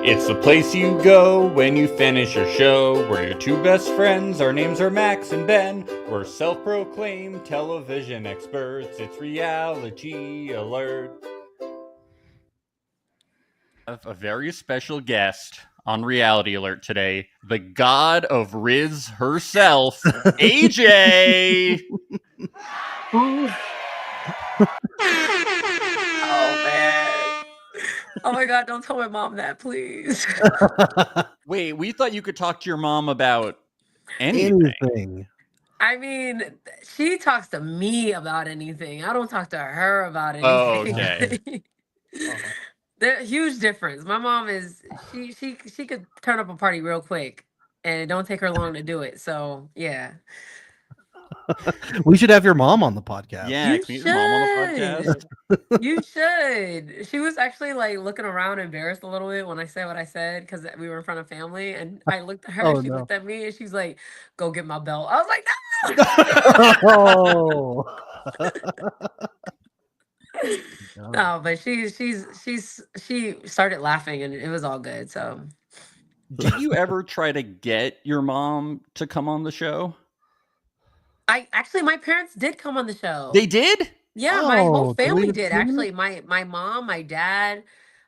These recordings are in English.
It's the place you go when you finish your show. We're your two best friends. Our names are Max and Ben. We're self-proclaimed television experts. It's Reality Alert. A very special guest on Reality Alert today. The god of Riz herself, AJ. Oh, man. Oh, my God. Don't tell my mom that, please. Wait, we thought you could talk to your mom about anything. I mean, she talks to me about anything. I don't talk to her about Oh, anything. okay. There's a huge difference. My mom is she could turn up a party real quick, and it don't take her long to do it. So yeah, We should have your mom on the podcast. Yeah, you can we get your mom on the podcast? You should. She was actually like looking around, embarrassed a little bit when I said what I said because we were in front of family, and I looked at her. Oh, She no. looked at me, and she's like, "Go get my belt." I was like, "No." Oh. No, but she started laughing and it was all good. So Did you ever try to get your mom to come on the show? my parents did come on the show. They did? Yeah, my whole Oh, family deleted did. scene? Actually, my mom, my dad,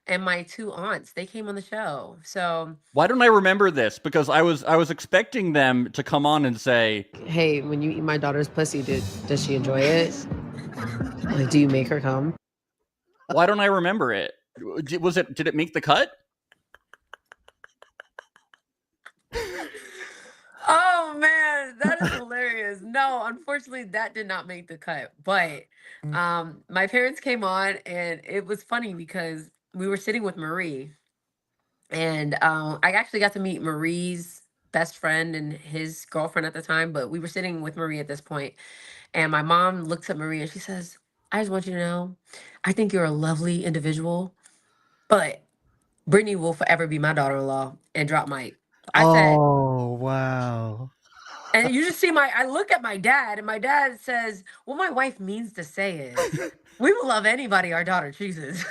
and my two aunts, they came on the show. So Why don't I remember this? Because I was expecting them to come on and say, hey, when you eat my daughter's pussy, does she enjoy it? Like, do you make her come? why don't I remember it? Did it make the cut? Oh man, that is hilarious. No, unfortunately that did not make the cut. But my parents came on and it was funny because we were sitting with Marie and I actually got to meet Marie's best friend and his girlfriend at the time, but we were sitting with Marie at this point and my mom looks at Marie and she says, "I just want you to know, I think you're a lovely individual, but Brittany will forever be my daughter-in-law," and drop mic. I said, Oh, wow. and you just see I look at my dad, and my dad says, "What my wife means to say is, we will love anybody our daughter chooses."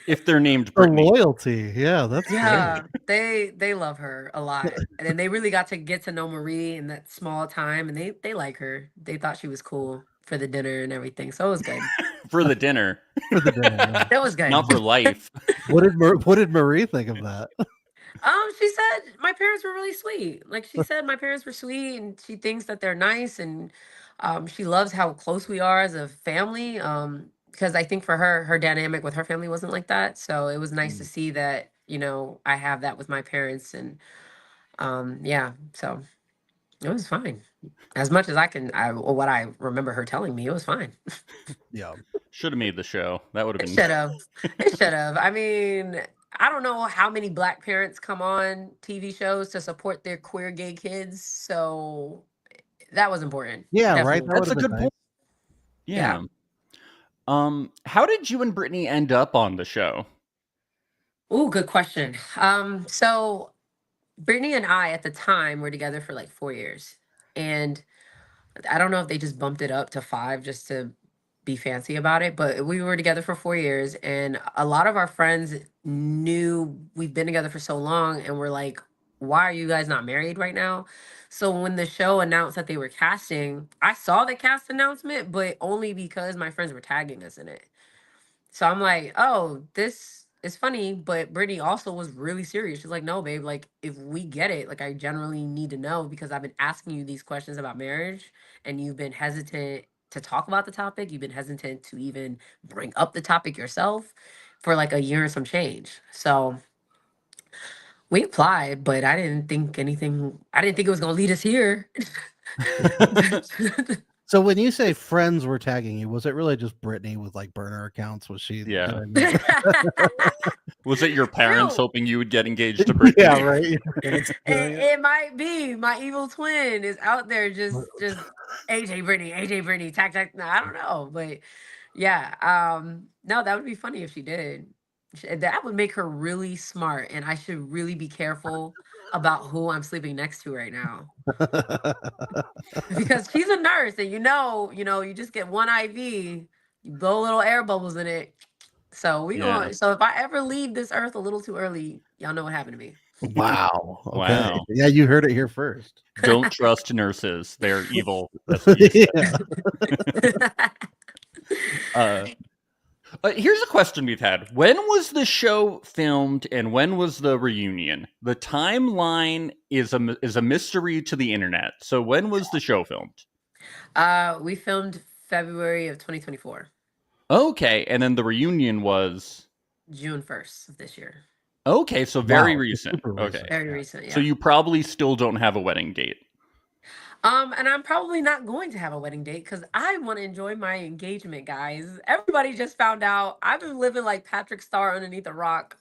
If they're named The Brittany. loyalty. Yeah, that's Yeah, they love her a lot, and then they really got to get to know Marie in that small time, and they like her. They thought she was cool for the dinner and everything, so it was good. For the dinner. great. For the dinner, yeah. It was good. Not for life. What did Marie think of that? She said my parents were really sweet. Like she said, my parents were sweet, and she thinks that they're nice, and she loves how close we are as a family. Because I think for her dynamic with her family wasn't like that, so it was nice to see that I have that with my parents, and yeah, so it was fine. As much as what I remember her telling me, it was fine. Yeah. Should have made the show. That would have It been. should have. It should have. I mean, I don't know how many black parents come on TV shows to support their queer gay kids, so that was important. Yeah, right. Definitely. That That's a would've good been point. Yeah. How did you and Brittany end up on the show? Ooh, good question. So Brittany and I at the time were together for like 4 years, and I don't know if they just bumped it up to 5 just to be fancy about it, but we were together for 4 years, and a lot of our friends knew we've been together for so long, and we're like, "Why are you guys not married right now?" So when the show announced that they were casting, I saw the cast announcement, but only because my friends were tagging us in it. So I'm like, "Oh, this is funny," but Brittany also was really serious. She's like, "No, babe, like if we get it, like I generally need to know because I've been asking you these questions about marriage and you've been hesitant to talk about the topic. You've been hesitant to even bring up the topic yourself for like a year and some change." So we applied, but I didn't think it was gonna lead us here. So when you say friends were tagging you, was it really just Brittany with like burner accounts? Was she? Yeah. doing that? Was it your parents True. hoping you would get engaged to Brittany? Yeah, right. It might be my evil twin is out there just AJ Brittany, tack tack. No, I don't know, but yeah, no, that would be funny if she did. That would make her really smart, and I should really be careful about who I'm sleeping next to right now because she's a nurse, and you just get one IV, you blow little air bubbles in it, So we Yeah. going. So if I ever leave this earth a little too early, y'all know what happened to me. Wow. Okay. Wow. Yeah, you heard it here first. Don't trust nurses. They're evil. That's what you said. Yeah. Here's a question we've had. When was the show filmed and when was the reunion? The timeline is a mystery to the internet. So when was the show filmed? We filmed February of 2024, Okay, and then the reunion was June 1st of this year. okay, so very Wow, recent. super Okay. recent. Very recent, yeah. So you probably still don't have a wedding date. And I'm probably not going to have a wedding date because I want to enjoy my engagement, guys. Everybody just found out I've been living like Patrick Star underneath a rock.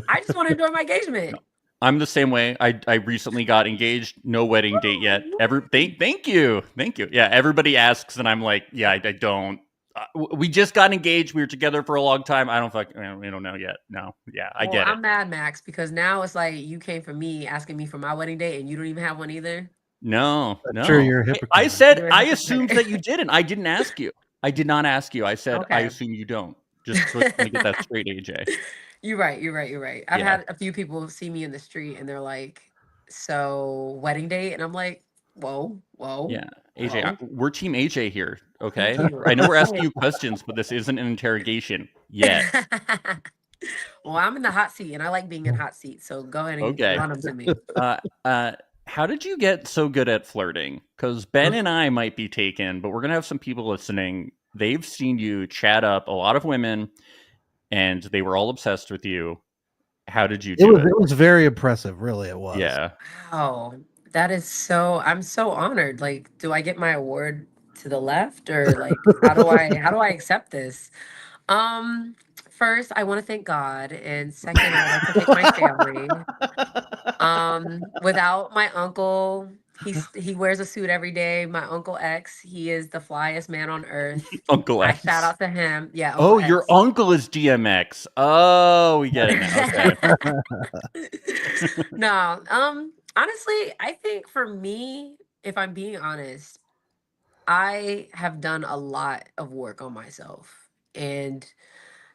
I just want to enjoy my engagement. I'm the same way. I recently got engaged. No wedding date yet. Thank you. Yeah, everybody asks, and I'm like, yeah, I don't. We just got engaged. We were together for a long time. I don't know yet. No, yeah, I Well, get it. I'm mad, Max, because now it's like you came for me asking me for my wedding date and you don't even have one either. No. Sure, you're a hypocrite. I said You're a I hypocrite. assumed that you didn't. I didn't ask you. I did not ask you. I said I Okay. assume you don't. Just let me get that straight, AJ. You're right. I've Yeah. had a few people see me in the street and they're like, "So wedding date?" And I'm like, "Whoa, whoa." Yeah, AJ, whoa. we're team AJ here. Okay, Thank you. I know we're asking you questions, but this isn't an interrogation yet. Well, I'm in the hot seat and I like being in hot seat. So go ahead and Okay. run them to me. How did you get so good at flirting? Because Ben and I might be taken, but we're gonna have some people listening. They've seen you chat up a lot of women, and they were all obsessed with you. How did you do it? It was very impressive, really. It was. Yeah. Wow. That is so I'm so honored. Like, do I get my award to the left or like how do I accept this? Um First, I want to thank God, and second, I would like to thank my family. Without my uncle, he wears a suit every day. My uncle X, he is the flyest man on earth. Uncle I X. shout out to him. Yeah, Oh, Uncle your X. uncle is DMX. Oh, we get it now. Okay. No, honestly, I think for me, if I'm being honest, I have done a lot of work on myself. And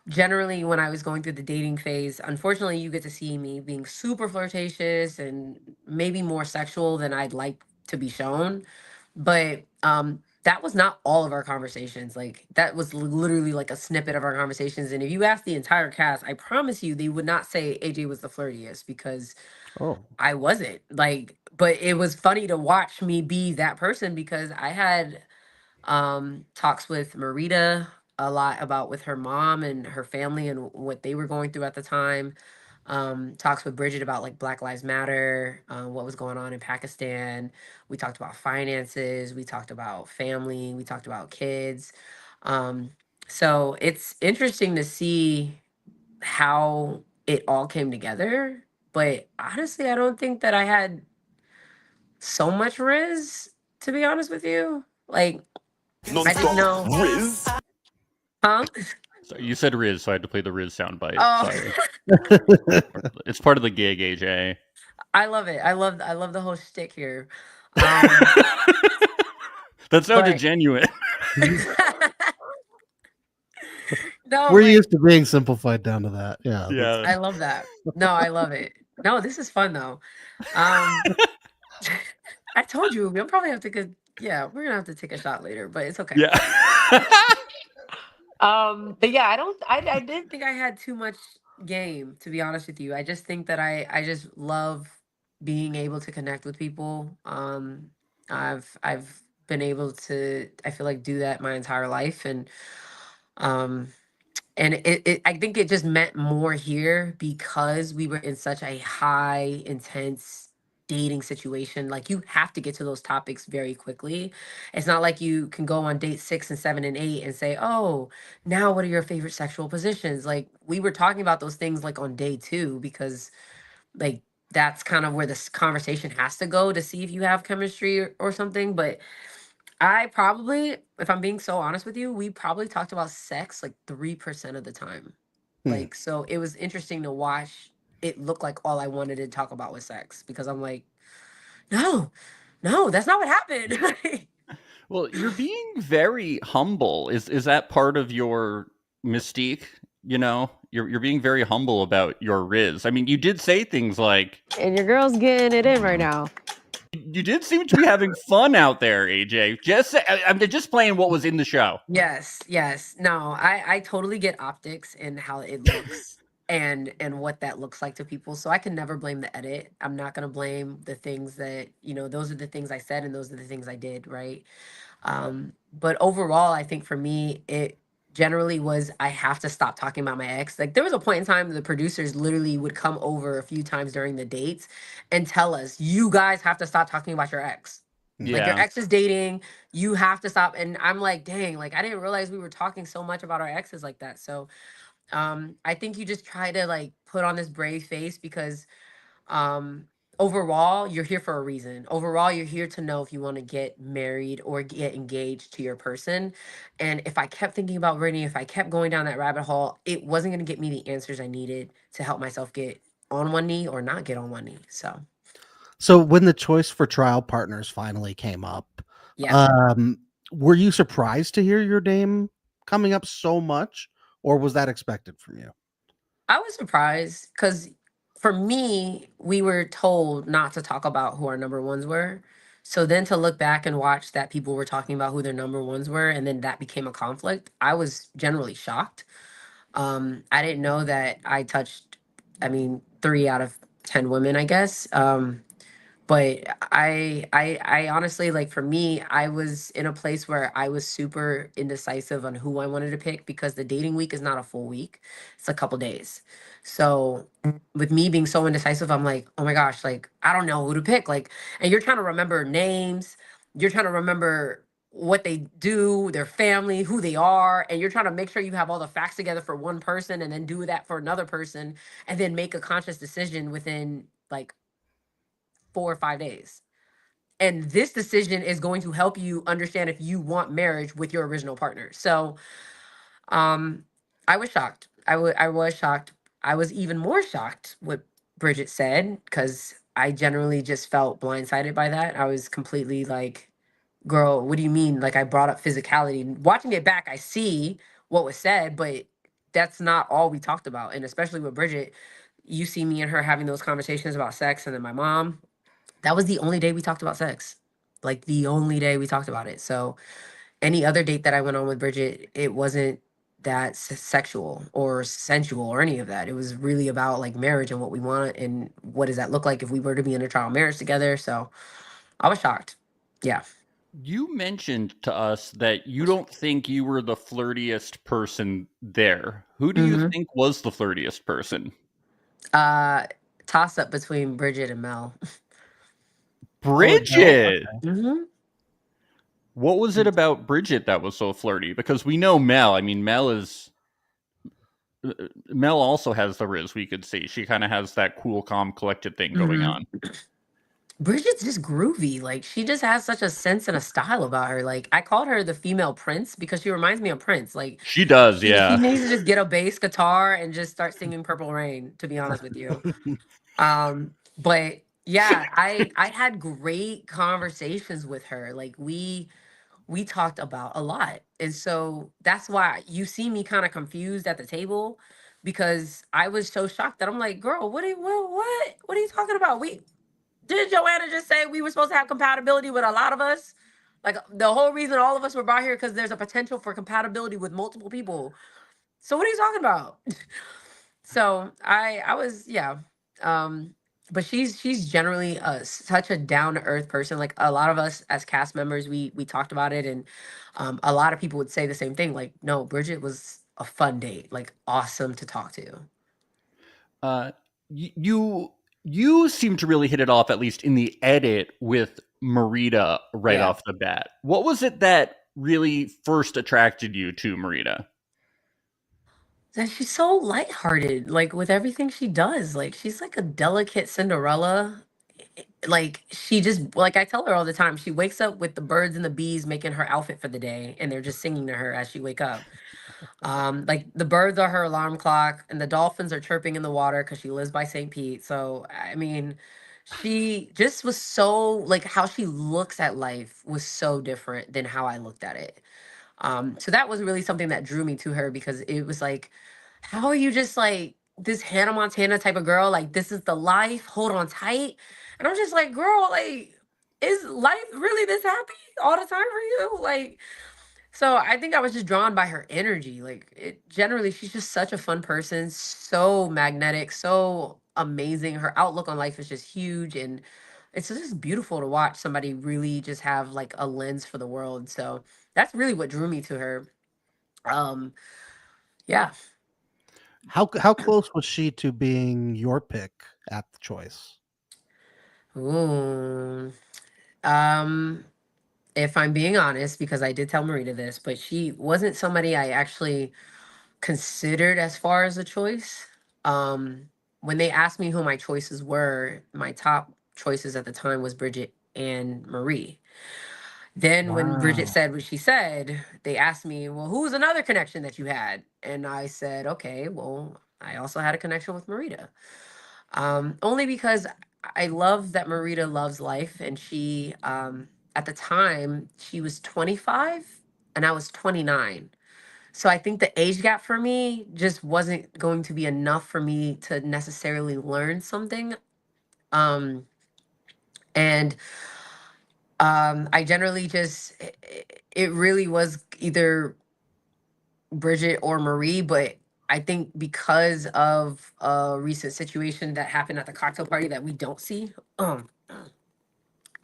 generally, when I was going through the dating phase, unfortunately, you get to see me being super flirtatious and maybe more sexual than I'd like to be shown. But that was not all of our conversations. Like that was literally like a snippet of our conversations. And if you ask the entire cast, I promise you, they would not say AJ was the flirtiest because Oh. I wasn't. Like, but it was funny to watch me be that person because I had talks with Marita a lot about with her mom and her family and what they were going through at the time. Talks with Bridget about like Black Lives Matter, what was going on in Pakistan. We talked about finances. We talked about family. We talked about kids. Um, so it's interesting to see how it all came together. But honestly, I don't think that I had so much Riz, to be honest with you. Like, I didn't know. Riz. Huh? So you said Riz, so I had to play the Riz soundbite. Oh, Sorry. It's part of the gig, AJ. I love it. I love the whole shtick here. That sounded But genuine. no, We're but used to being simplified down to that. Yeah. Yeah. I love that. No, I love it. No, this is fun though. Um, I told you we'll probably have to go. Yeah, we're gonna have to take a shot later, but it's okay. Yeah. But yeah, I didn't think I had too much game, to be honest with you. I just think that I just love being able to connect with people. I've been able to, I feel like, do that my entire life. Um and I think it just meant more here because we were in such a high intense dating situation. Like, you have to get to those topics very quickly. It's not like you can go on date 6 and 7 and 8 and say, oh, now what are your favorite sexual positions? Like, we were talking about those things like on day 2 because like that's kind of where this conversation has to go to see if you have chemistry or something. But I probably, if I'm being so honest with you, we probably talked about sex like 3% of the time. Hmm. Like, so it was interesting to watch it look like all I wanted to talk about was sex because I'm like, no, no, that's not what happened. Well, you're being very humble. Is that part of your mystique? You're being very humble about your riz. I mean, you did say things like, And your girl's getting it in right now. you did seem to be having fun out there, AJ. I'm just playing what was in the show. Yes, yes. No, I totally get optics and how it looks and what that looks like to people. So I can never blame the edit. I'm not gonna blame the things that, those are the things I said and those are the things I did, right? But overall, I think for me, it generally was I have to stop talking about my ex. Like there was a point in time the producers literally would come over a few times during the dates and tell us, you guys have to stop talking about your ex. Like your Yeah. ex is dating, you have to stop. And I'm like, dang, like I didn't realize we were talking so much about our exes like that. So I think you just try to like put on this brave face because um overall you're here for a reason. Overall you're here to know if you want to get married or get engaged to your person. And if I kept thinking about Brittany, if I kept going down that rabbit hole, it wasn't going to get me the answers I needed to help myself get on one knee or not get on one knee. So when the choice for trial partners finally came up, Yeah, um, were you surprised to hear your name coming up so much, or was that expected from you? I was surprised because for me we were told not to talk about who our number ones were. So then to look back and watch that people were talking about who their number ones were and then that became a conflict, I was generally shocked. I didn't know that I touched, I mean, 3 out of 10 women, I guess. But I honestly, like, for me, I was in a place where I was super indecisive on who I wanted to pick because the dating week is not a full week. It's a couple days. So with me being so indecisive, I'm like, oh my gosh, like I don't know who to pick. Like, and you're trying to remember names, you're trying to remember what they do, their family, who they are, and you're trying to make sure you have all the facts together for one person and then do that for another person and then make a conscious decision within like 4 or 5 days. And this decision is going to help you understand if you want marriage with your original partner. So um I was shocked. I was shocked. I was even more shocked what Bridget said because I generally just felt blindsided by that. I was completely like, girl, what do you mean? Like I brought up physicality. Watching it back, I see what was said, but that's not all we talked about. And especially with Bridget, you see me and her having those conversations about sex, and then my mom, that was the only day we talked about sex. Like the only day we talked about it. So any other date that I went on with Bridget, it wasn't that sexual or sensual or any of that. It was really about like marriage and what we want and what does that look like if we were to be in a trial marriage together. So I was shocked. Yeah. You mentioned to us that you don't think you were the flirtiest person there. Who do you Mm-hmm. think was the flirtiest person? Uh, Toss up between Bridget and Mel. Oh, no. Bridget. Mm-hmm. What was it about Bridget that was so flirty? Because we know Mel. I mean, Mel also has the riz. We could see she kind of has that cool, calm, collected thing going Mm-hmm. on. Bridget's just groovy. Like she just has such a sense and a style about her. Like I called her the female Prince because she reminds me of Prince. Like She does, she yeah. needs to just get a bass guitar and just start singing Purple Rain, to be honest with you. But yeah, I had great conversations with her. Like we talked about a lot. And so that's why you see me kind of confused at the table because I was so shocked that I'm like, girl, what are you talking about? We did Joanna just say we were supposed to have compatibility with a lot of us? Like the whole reason all of us were brought here because there's a potential for compatibility with multiple people. So what are you talking about? So I was, yeah. Um but she's generally such a down to earth person. Like a lot of us as cast members, we talked about it, and a lot of people would say the same thing. Like, no, Bridget was a fun date, like awesome to talk to. Uh, you seem to really hit it off, at least in the edit, with Marita right Yeah. off the bat. What was it that really first attracted you to Marita? And she's so lighthearted, like with everything she does. Like she's like a delicate Cinderella. Like she just, like I tell her all the time, she wakes up with the birds and the bees making her outfit for the day, and they're just singing to her as she wake up. Like the birds are her alarm clock, and the dolphins are chirping in the water because she lives by St. Pete. So I mean, she just was so like how she looks at life was so different than how I looked at it. So that was really something that drew me to her because it was like how are you just like this Hannah Montana type of girl? Like, this is the life. Hold on tight. And I'm just like, girl, like, is life really this happy all the time for you? Like, so I think I was just drawn by her energy. Like, it generally, she's just such a fun person, so magnetic, so amazing. Her outlook on life is just huge, and it's just beautiful to watch somebody really just have like a lens for the world. So that's really what drew me to her. Um, yeah. How close was she to being your pick at the choice? Ooh. Um, if I'm being honest, because I did tell Marita this, but she wasn't somebody I actually considered as far as a choice. Um, when they asked me who my choices were, my top choices at the time was Bridget and Marie. Then when Bridget Wow. said what she said, they asked me, "Well, who's another connection that you had?" And I said, "Okay, well, I also had a connection with Marita." Only because I love that Marita loves life, and she, at the time, she was 25 and I was 29. So I think the age gap for me just wasn't going to be enough for me to necessarily learn something. Um, and I generally just, it really was either Bridget or Marie, but I think because of a recent situation that happened at the cocktail party that we don't see, my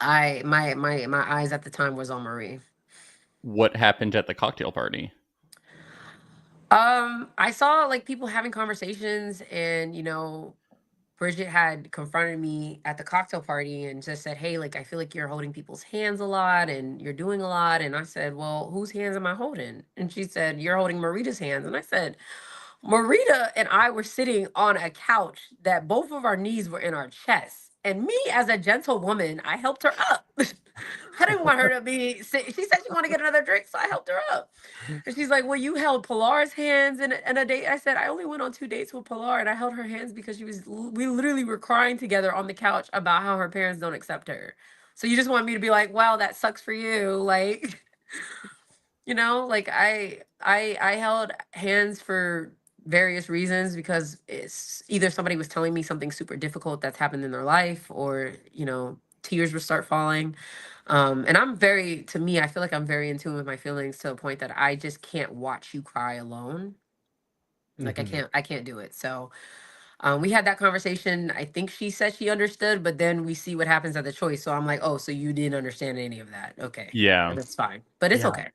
eyes at the time was on Marie. What happened at the cocktail party? I saw like people having conversations, and Bridget had confronted me at the cocktail party and just said, "Hey, like I feel like you're holding people's hands a lot and you're doing a lot." And I said, "Well, whose hands am I holding?" And she said, "You're holding Marita's hands." And I said, Marita and I were sitting on a couch that both of our knees were in our chests. And me, as a gentle woman, I helped her up. I didn't want her to be sick. She said she wanted to get another drink, so I helped her up. And she's like, "Well, you held Pilar's hands in a date." I said, "I only went on 2 dates with Pilar, and I held her hands because we literally were crying together on the couch about how her parents don't accept her. So you just want me to be like, wow, that sucks for you." Like, like I held hands for various reasons, because it's either somebody was telling me something super difficult that's happened in their life, or tears would start falling. And I'm very, to me, I feel like I'm very in tune with my feelings to a point that I just can't watch you cry alone. Like, Mhm. I can't do it. So we had that conversation. I think she said she understood, but then we see what happens at the choice. So I'm like, oh, so you didn't understand any of that. Okay. Yeah. That's fine. But it's Yeah. okay.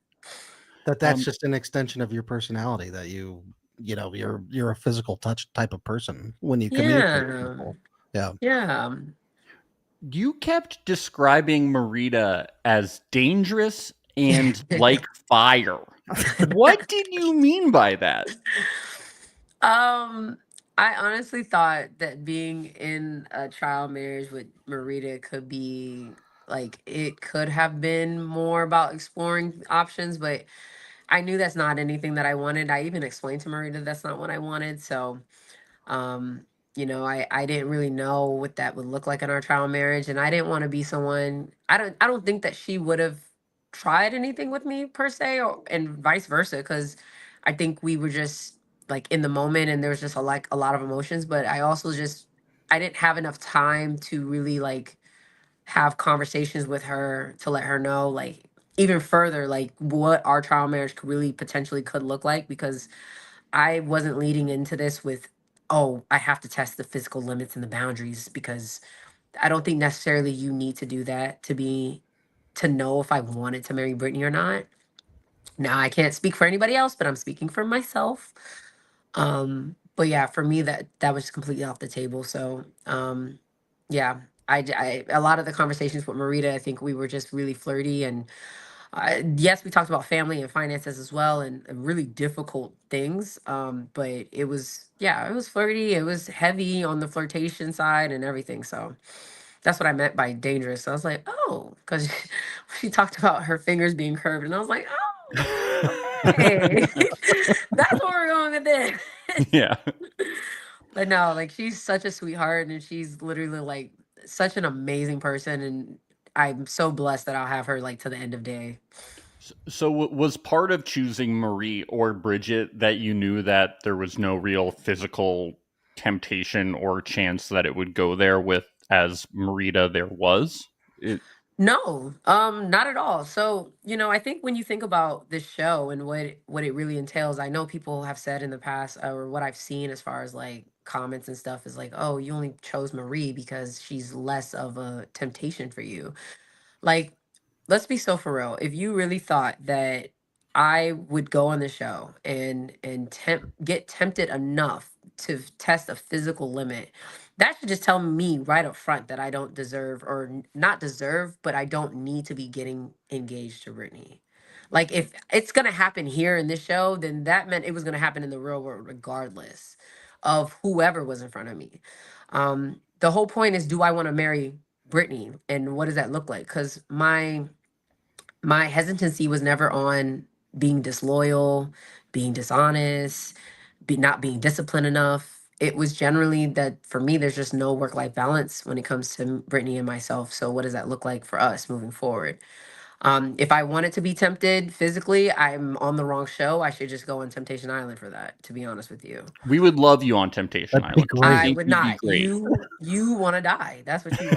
That's Um, just an extension of your personality that you're a physical touch type of person when you communicate with Yeah. people. Yeah. Yeah. you kept describing Marita as dangerous and like fire. What did you mean by that? um, I honestly thought that being in a trial marriage with Marita could be like, it could have been more about exploring options, but I knew that's not anything that I wanted. I even explained to Marita that's not what I wanted. So um I didn't really know what that would look like in our trial marriage, and I didn't want to be someone. I don't think that she would have tried anything with me per se, or and vice versa, because I think we were just like in the moment, and there was just a lot of emotions. But I also just, I didn't have enough time to really like have conversations with her to let her know, like, even further, like what our trial marriage could really potentially could look like, because I wasn't leading into this with, oh, I have to test the physical limits and the boundaries, because I don't think necessarily you need to do that to know if I wanted to marry Brittany or not. Now, I can't speak for anybody else, but I'm speaking for myself. But yeah, for me, that was completely off the table. So yeah, a lot of the conversations with Marita, I think we were just really flirty, and yes, we talked about family and finances as well, and really difficult things. But it was, yeah, it was flirty. It was heavy on the flirtation side and everything. So that's what I meant by dangerous. So I was like, oh, because she talked about her fingers being curved, and I was like, oh, okay, that's where we're going with this. Yeah. But no, like, she's such a sweetheart, and she's literally like such an amazing person, and I'm so blessed that I'll have her like to the end of day. So was part of choosing Marie or Bridget that you knew that there was no real physical temptation or chance that it would go there with as Marita there was? No, not at all. So, I think when you think about this show and what it really entails, I know people have said in the past, or what I've seen as far as like comments and stuff is like, oh, you only chose Marie because she's less of a temptation for you. Like, let's be so for real. If you really thought that I would go on the show and get tempted enough to test a physical limit, that should just tell me right up front that I don't deserve, or not deserve, but I don't need to be getting engaged to Brittany. Like, if it's gonna happen here in this show, then that meant it was gonna happen in the real world regardless of whoever was in front of me. The whole point is, do I want to marry Brittany, and what does that look like? Because my hesitancy was never on being disloyal, being dishonest, not being disciplined enough. It was generally that for me, there's just no work life balance when it comes to Brittany and myself. So, what does that look like for us moving forward? If I wanted to be tempted physically, I'm on the wrong show. I should just go on Temptation Island for that, to be honest with you. We would love you on Temptation That'd be Island. I great. I think would you'd be not. great. You want to die. That's what you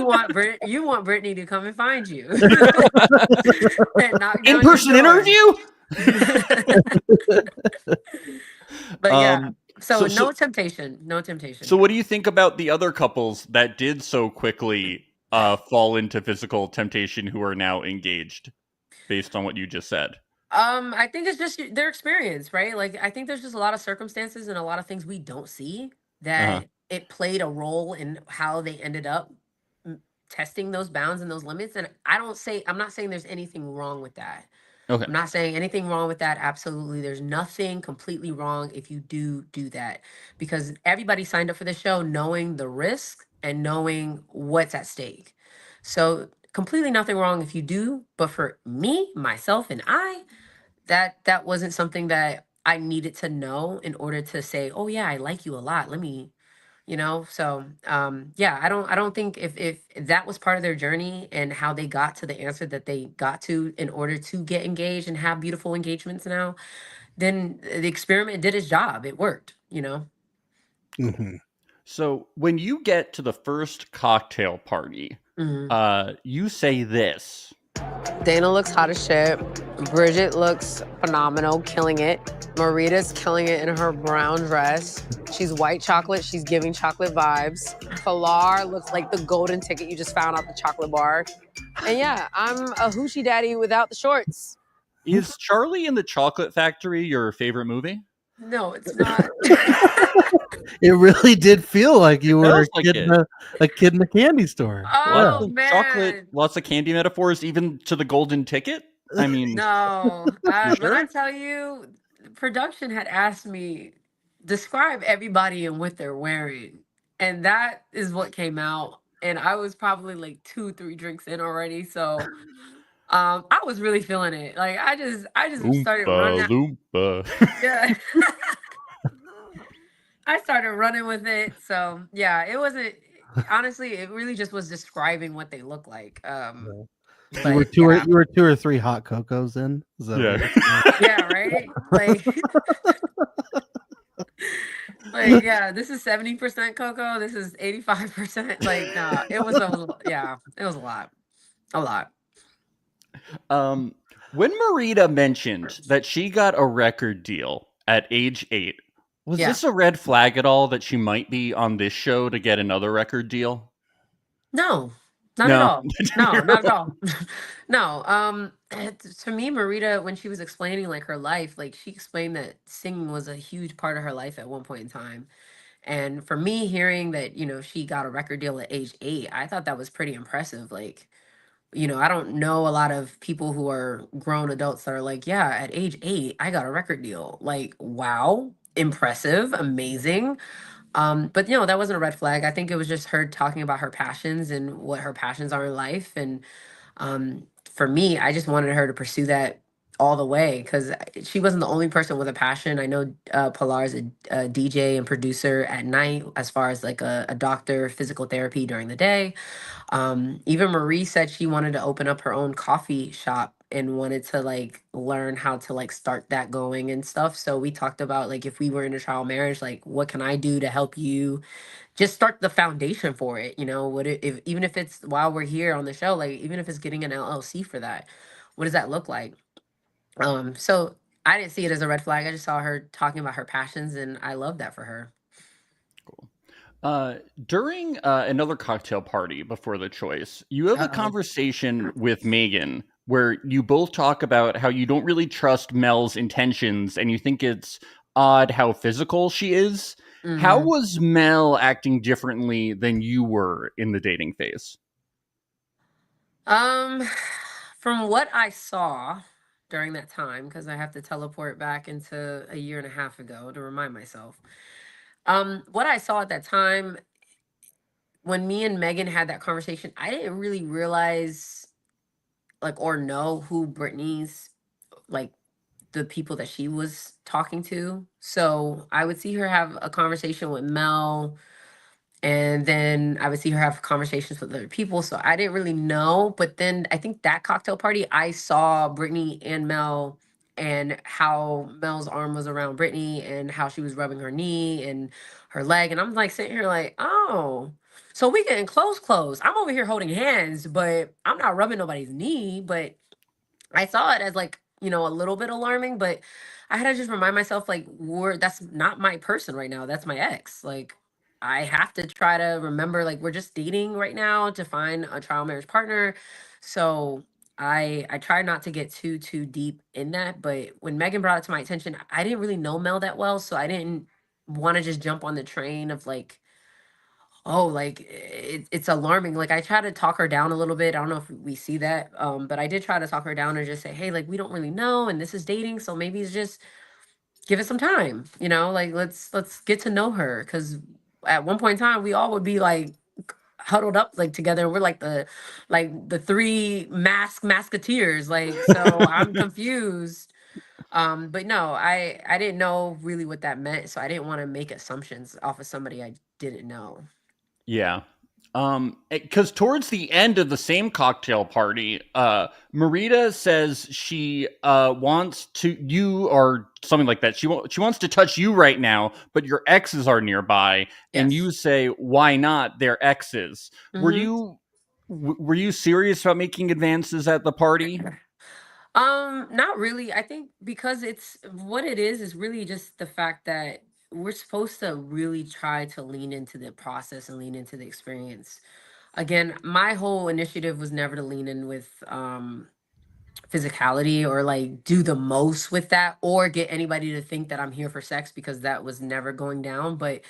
want. You want Brittany to come and find you. And knock down your In-person door. interview? But yeah. So, so no temptation. No temptation. So what do you think about the other couples that did so quickly fall into physical temptation who are now engaged based on what you just said? I think it's just their experience, right? Like, I think there's just a lot of circumstances and a lot of things we don't see Uh-huh. that it played a role in how they ended up testing those bounds and those limits. And I'm not saying there's anything wrong with that. Okay. I'm not saying anything wrong with that. Absolutely. There's nothing completely wrong if you do that, because everybody signed up for the show knowing the risk and knowing what's at stake. So, completely nothing wrong if you do. But for me, myself, and that wasn't something that I needed to know in order to say, oh, yeah, I like you a lot. Let me, so yeah, I don't think if that was part of their journey and how they got to the answer that they got to in order to get engaged and have beautiful engagements now, then the experiment did its job. It worked. Mhm. So when you get to the first cocktail party, you say this. Dana looks hot as shit. Bridget looks phenomenal, killing it. Marita's killing it in her brown dress. She's white chocolate. She's giving chocolate vibes. Pilar looks like the golden ticket you just found out the chocolate bar. And yeah, I'm a hoochie daddy without the shorts. Is Charlie in the Chocolate Factory your favorite movie? No, it's not. It really did feel like you were feels like a kid in a candy store. Oh, Lots of man. chocolate, lots of candy metaphors, even to the golden ticket. I mean, No. You When I sure? tell you, production had asked me, describe everybody and what they're wearing. And that is what came out. And I was probably like 2, 3 drinks in already. So I was really feeling it. Like, I just started running out. Loompa. Yeah. I started running with it. So yeah, it wasn't, honestly, it really just was describing what they look like. You were But yeah. you were 2 or 3 hot cocos in. Is that what Yeah. you're saying? Yeah, right? Like, yeah, this is 70% cocoa. This is 85%. Like, nah, it was yeah, it was a lot. A lot. When Marita mentioned that she got a record deal at age 8, was Yeah. this a red flag at all that she might be on this show to get another record deal? No, not at all. No, not at all. No. To me, Marita, when she was explaining like her life, like she explained that singing was a huge part of her life at one point in time. And for me, hearing that, she got a record deal at age 8, I thought that was pretty impressive. Like, I don't know a lot of people who are grown adults that are like, yeah, at age 8, I got a record deal. Like, wow, impressive, amazing. But that wasn't a red flag. I think it was just her talking about her passions and what her passions are in life. And for me, I just wanted her to pursue that all the way, because she wasn't the only person with a passion. I know Pilar is a DJ and producer at night, as far as like a doctor, physical therapy during the day. Even Marie said she wanted to open up her own coffee shop and wanted to like learn how to like start that going and stuff. So we talked about like if we were in a trial marriage, like what can I do to help you just start the foundation for it? What if even if it's while we're here on the show, like even if it's getting an LLC for that, what does that look like? So I didn't see it as a red flag. I just saw her talking about her passions, and I love that for her. During another cocktail party before the choice, you have a Uh-oh. conversation with Megan where you both talk about how you don't really trust Mel's intentions and you think it's odd how physical she is. How Mhm. was Mel acting differently than you were in the dating phase? From what I saw during that time, because I have to teleport back into a year and a half ago to remind myself. What I saw at that time when me and Megan had that conversation, I didn't really realize like or know who Brittany's like the people that she was talking to. So I would see her have a conversation with Mel, and then I would see her have conversations with other people. So I didn't really know. But then I think that cocktail party, I saw Brittany and Mel and how Mel's arm was around Brittany and how she was rubbing her knee and her leg. And I'm like sitting here like, oh, so we getting close. I'm over here holding hands, but I'm not rubbing nobody's knee. But I saw it as like, a little bit alarming, but I had to just remind myself like that's not my person right now. That's my ex. Like I have to try to remember like we're just dating right now to find a trial marriage partner. So I try not to get too deep in that, but when Megan brought it to my attention, I didn't really know Mel that well, so I didn't want to just jump on the train of like, oh, like it's alarming. Like I try to talk her down a little bit. I don't know if we see that, but I did try to talk her down and just say, hey, like we don't really know, and this is dating, so maybe it's just give it some time. Like let's get to know her, because at one point in time we all would be like huddled up like together. And we're like the three masketeers. Like so, I'm confused. But no, I didn't know really what that meant, so I didn't want to make assumptions off of somebody I didn't know. Yeah. Because towards the end of the same cocktail party, Marita says she wants to you or something like that. She wants to touch you right now, but your exes are nearby, and you Yes. say, "Why not? They're exes." Mm-hmm. Were you serious about making advances at the party? Not really. I think because it's what it is really just the fact that we're supposed to really try to lean into the process and lean into the experience. Again, my whole initiative was never to lean in with physicality or like do the most with that or get anybody to think that I'm here for sex, because that was never going down. But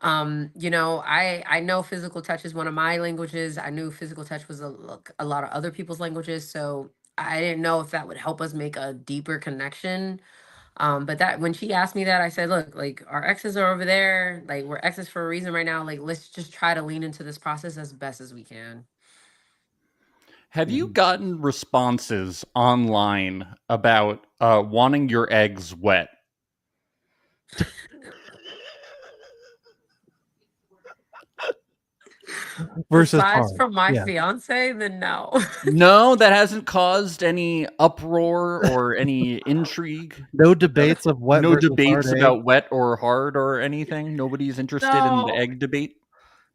I know physical touch is one of my languages. I knew physical touch was a lot of other people's languages, so I didn't know if that would help us make a deeper connection. But that when she asked me that, I said, look, like our exes are over there, like we're exes for a reason right now, like let's just try to lean into this process as best as we can. Have you gotten responses online about wanting your eggs wet? Versus Besides hard. from my Yeah. fiance, then no. No, that hasn't caused any uproar or any intrigue. No debates of wet No versus hard debates egg. about wet or hard or anything. Nobody's interested in the No, egg debate.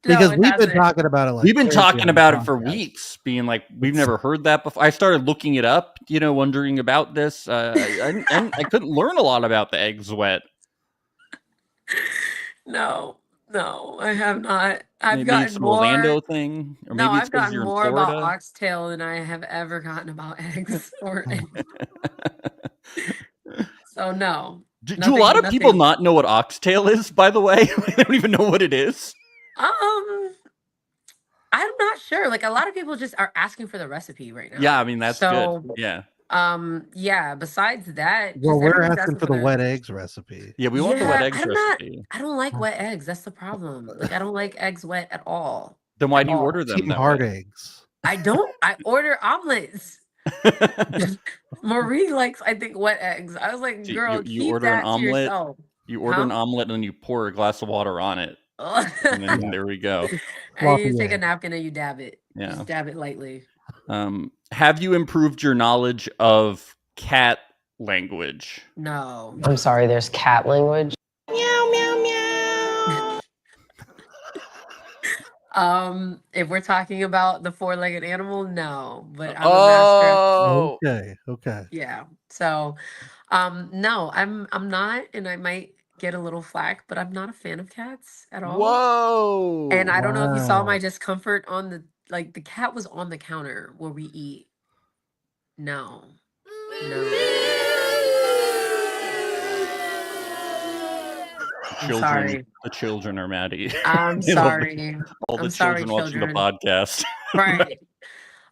no, Because it we've been hasn't. talking about it like We've been crazy talking on the about it for podcast. weeks, being like, we've never heard that before. I started looking it up, wondering about this. I couldn't learn a lot about the eggs wet. No, no, I have not. I've Maybe it's gotten an more. Orlando thing, or No, maybe it's I've because gotten you're in more about Florida. oxtail than I have ever gotten about eggs or eggs. So no, Do a lot nothing, of people nothing. not know what oxtail is, by the way? They don't even know what it is. Um, I'm not sure. Like a lot of people just are asking for the recipe right Yeah, now. I mean, that's good. So, Yeah. yeah. Besides that, Well, just we're everybody's asking asking for for the the. wet eggs recipe. Yeah, we want the wet Yeah, eggs I'm not. recipe. I don't like wet eggs. That's the problem. Like I don't like eggs wet at all. Then why At do you order all. them Team that hard way? eggs. I don't. I order omelets. Marie likes, I think, wet eggs. I was like, So girl, you keep order an that to omelet, yourself. you order Huh? an omelet, and then you pour a glass of water on it, and then Yeah. there we go. And you Sloppy just take a egg. napkin and you dab it. Yeah. Just dab it lightly. Have you improved your knowledge of cat language? No. I'm sorry, there's cat language. Meow meow meow. If we're talking about the four-legged animal, no. But I'm a master at Oh, Okay. yeah. So, no, I'm not, and I might get a little flack, but I'm not a fan of cats at all. And whoa! I don't know if you saw my Wow. discomfort on the cat was on the counter where we eat. No. No. I'm sorry. The children are mad at you. I'm They love sorry. all the I'm sorry, children watching the children. podcast. Right.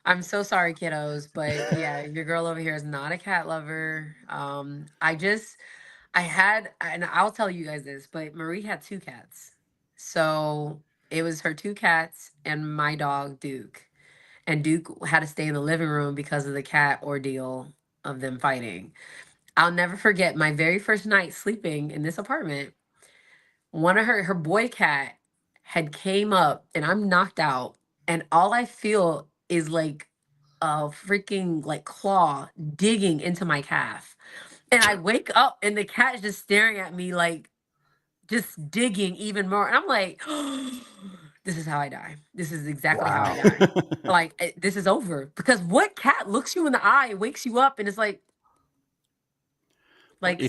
I'm so sorry, kiddos, but yeah, your girl over here is not a cat lover. I had, and I'll tell you guys this, but Marie had two cats. So it was her two cats and my dog, Duke. And Duke had to stay in the living room because of the cat ordeal of them fighting. I'll never forget my very first night sleeping in this apartment. One of her boy cat had came up and I'm knocked out and all I feel is like a freaking like claw digging into my calf. And I wake up and the cat is just staring at me like just digging even more. And I'm like, this is how I die. This is exactly how I Wow. die. Like this is over. Because what cat looks you in the eye, wakes you up and it's Well,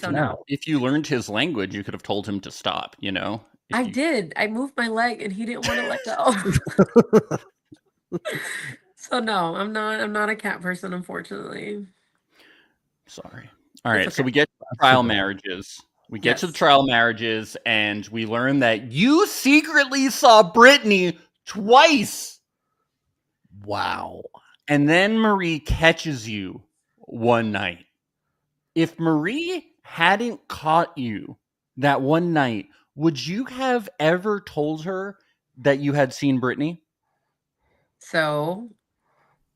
so no. if you learned his language, you could have told him to stop. You know, I did. I moved my leg and he didn't want to let go. So no, I'm not a cat person, unfortunately. Sorry. All right. It's So okay. we get to trial marriages. We get to the Yes. trial marriages, and we learn that you secretly saw Brittany twice. Wow. And then Marie catches you one night. If Marie hadn't caught you that one night, would you have ever told her that you had seen Brittany? So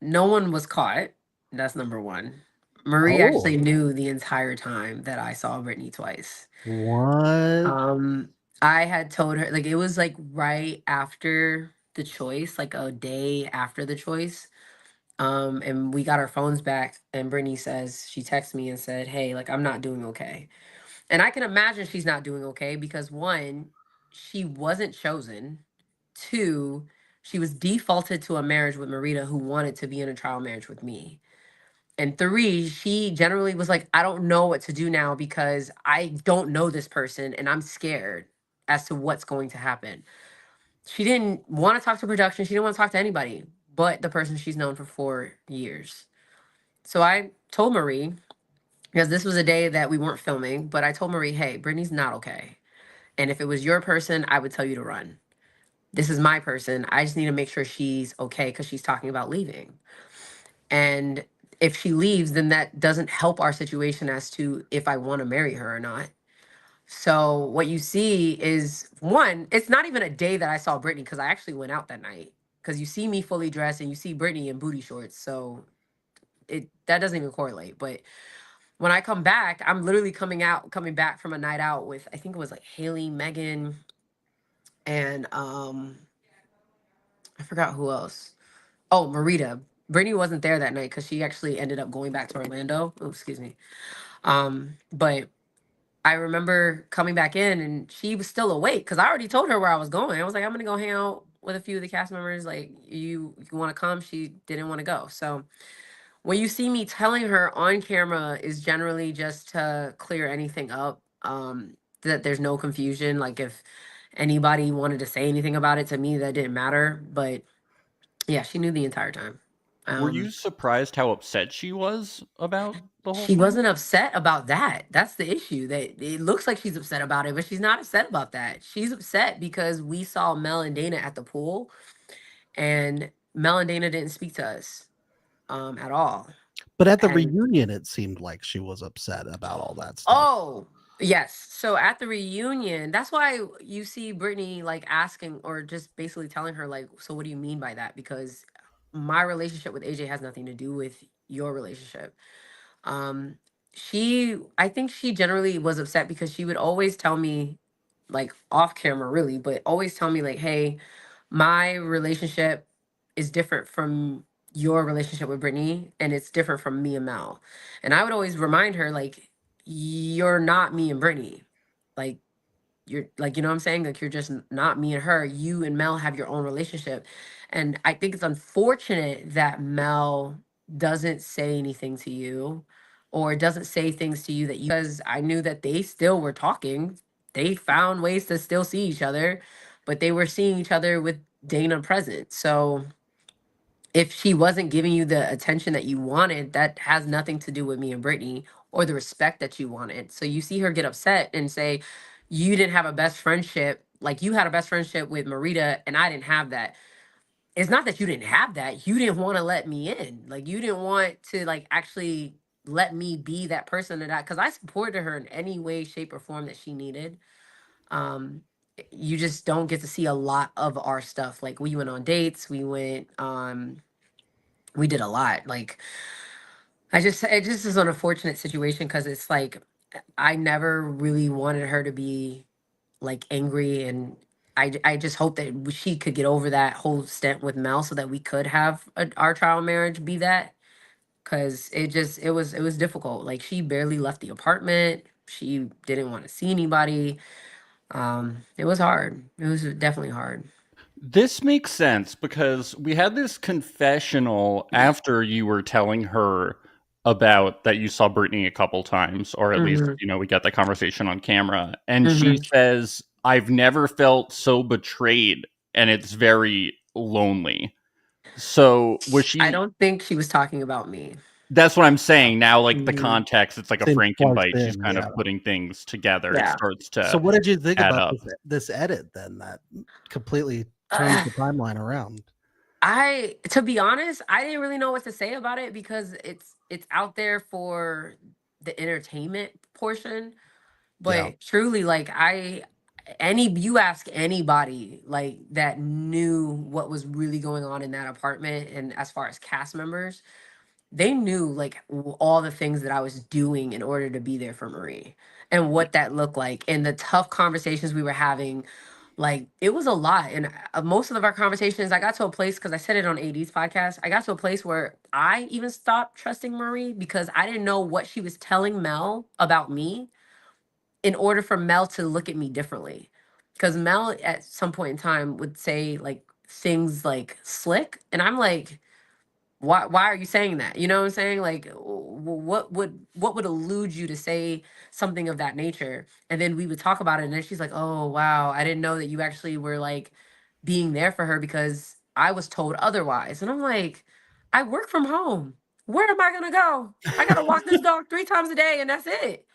no one was caught. That's number one. Marie Oh. actually knew the entire time that I saw Brittany twice. What? I had told her like it was like right after the choice, like a day after the choice. And we got our phones back, and Brittany says she texted me and said, "Hey, like I'm not doing okay." And I can imagine she's not doing okay because one, she wasn't chosen. Two, she was defaulted to a marriage with Marita who wanted to be in a trial marriage with me. And three, she generally was like, I don't know what to do now because I don't know this person and I'm scared as to what's going to happen. She didn't want to talk to production. She didn't want to talk to anybody but the person she's known for 4 years. So I told Marie, because this was a day that we weren't filming, but I told Marie, hey, Brittany's not okay. And if it was your person, I would tell you to run. This is my person. I just need to make sure she's okay because she's talking about leaving. And if she leaves, then that doesn't help our situation as to if I want to marry her or not. So what you see is one, it's not even a day that I saw Brittany because I actually went out that night. Because you see me fully dressed and you see Brittany in booty shorts. So that doesn't even correlate. But when I come back, I'm literally coming back from a night out with I think it was like Haley, Megan, and I forgot who else. Oh, Marita. Brittany wasn't there that night because she actually ended up going back to Orlando. Oh, excuse me. But I remember coming back in and she was still awake because I already told her where I was going. I was like, I'm gonna go hang out with a few of the cast members. Like, you want to come? She didn't want to go. So when you see me telling her on camera is generally just to clear anything up. That there's no confusion. Like if anybody wanted to say anything about it to me, that didn't matter. But yeah, she knew the entire time. Were you Um, surprised how upset she was about the whole she thing? wasn't upset about that. That's the issue. That it looks like she's upset about it, but she's not upset about that. She's upset because we saw Mel and Dana at the pool, and Mel and Dana didn't speak to us at all. But at the And reunion, it seemed like she was upset about all that stuff. oh, yes. So at the reunion, that's why you see Brittany like asking or just basically telling her, like, so what do you mean by that? Because my relationship with AJ has nothing to do with your relationship. Um, I think she generally was upset because she would always tell me, like off camera, really, but always tell me, like, hey, my relationship is different from your relationship with Brittany, and it's different from me and Mel. And I would always remind her, like, you're not me and Brittany. Like, you're like, you know what I'm saying? Like, you're just not me and her. You and Mel have your own relationship. And I think it's unfortunate that Mel doesn't say anything to you or doesn't say things to you that you, because I knew that they still were talking. They found ways to still see each other, but they were seeing each other with Dana present. So if she wasn't giving you the attention that you wanted, that has nothing to do with me and Brittany or the respect that you wanted. So you see her get upset and say, you didn't have a best friendship. Like, you had a best friendship with Marita and I didn't have that. It's not that you didn't have that. You didn't want to let me in. Like, you didn't want to, like, actually let me be that person that because I supported her in any way, shape, or form that she needed. Um, you just don't get to see a lot of our stuff. Like, we went on dates, we did a lot. Like, it just is an unfortunate situation because it's like I never really wanted her to be like angry, and I just hope that she could get over that whole stint with Mel so that we could have our trial marriage be that, because it was difficult. Like, she barely left the apartment. She didn't want to see anybody. It was hard. It was definitely hard. This makes sense because we had this confessional after you were telling her about that you saw Brittany a couple times, or at least, Hmm. we got that conversation on camera. And she Hmm. says, I've never felt so betrayed, and it's very lonely. So was I she? don't think she was talking about me. That's what I'm saying. Now, like the Hmm. context, it's like a Seems plugged Frankenbite. She's in, kind of yeah. putting things together. It Yeah. starts So to what did you think add about up. this edit then that completely turns the timeline around? To be honest, I didn't really know what to say about it because it's out there for the entertainment portion. Yeah. But truly, like, you ask anybody like that knew what was really going on in that apartment, and as far as cast members, they knew like all the things that I was doing in order to be there for Marie and what that looked like and the tough conversations we were having. Like, it was a lot. And most of our conversations, I got to a place, because I said it on AD's podcast, I got to a place where I even stopped trusting Marie because I didn't know what she was telling Mel about me in order for Mel to look at me differently. Because Mel at some point in time would say like things like slick. And I'm like, why are you saying that? You know what I'm saying? Like, what would elude you to say something of that nature? And then we would talk about it, and then she's like, oh wow, I didn't know that you actually were like being there for her because I was told otherwise. And I'm like, I work from home. Where am I gonna go? I gotta walk this dog 3 times a day, and that's it.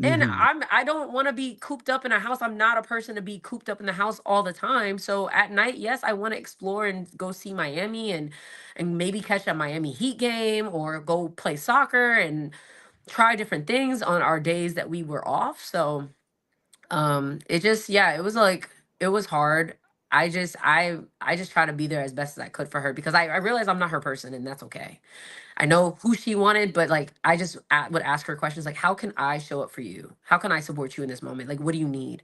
And Mhm. I don't want to be cooped up in a house. I'm not a person to be cooped up in the house all the time. So at night, yes, I want to explore and go see Miami and maybe catch a Miami Heat game or go play soccer and try different things on our days that we were off. So it just, yeah, it was like, it was hard. I just try to be there as best as I could for her because I realize I'm not her person, and that's okay. I know who she wanted, but like I just would ask her questions like, how can I show up for you? How can I support you in this moment? Like, what do you need?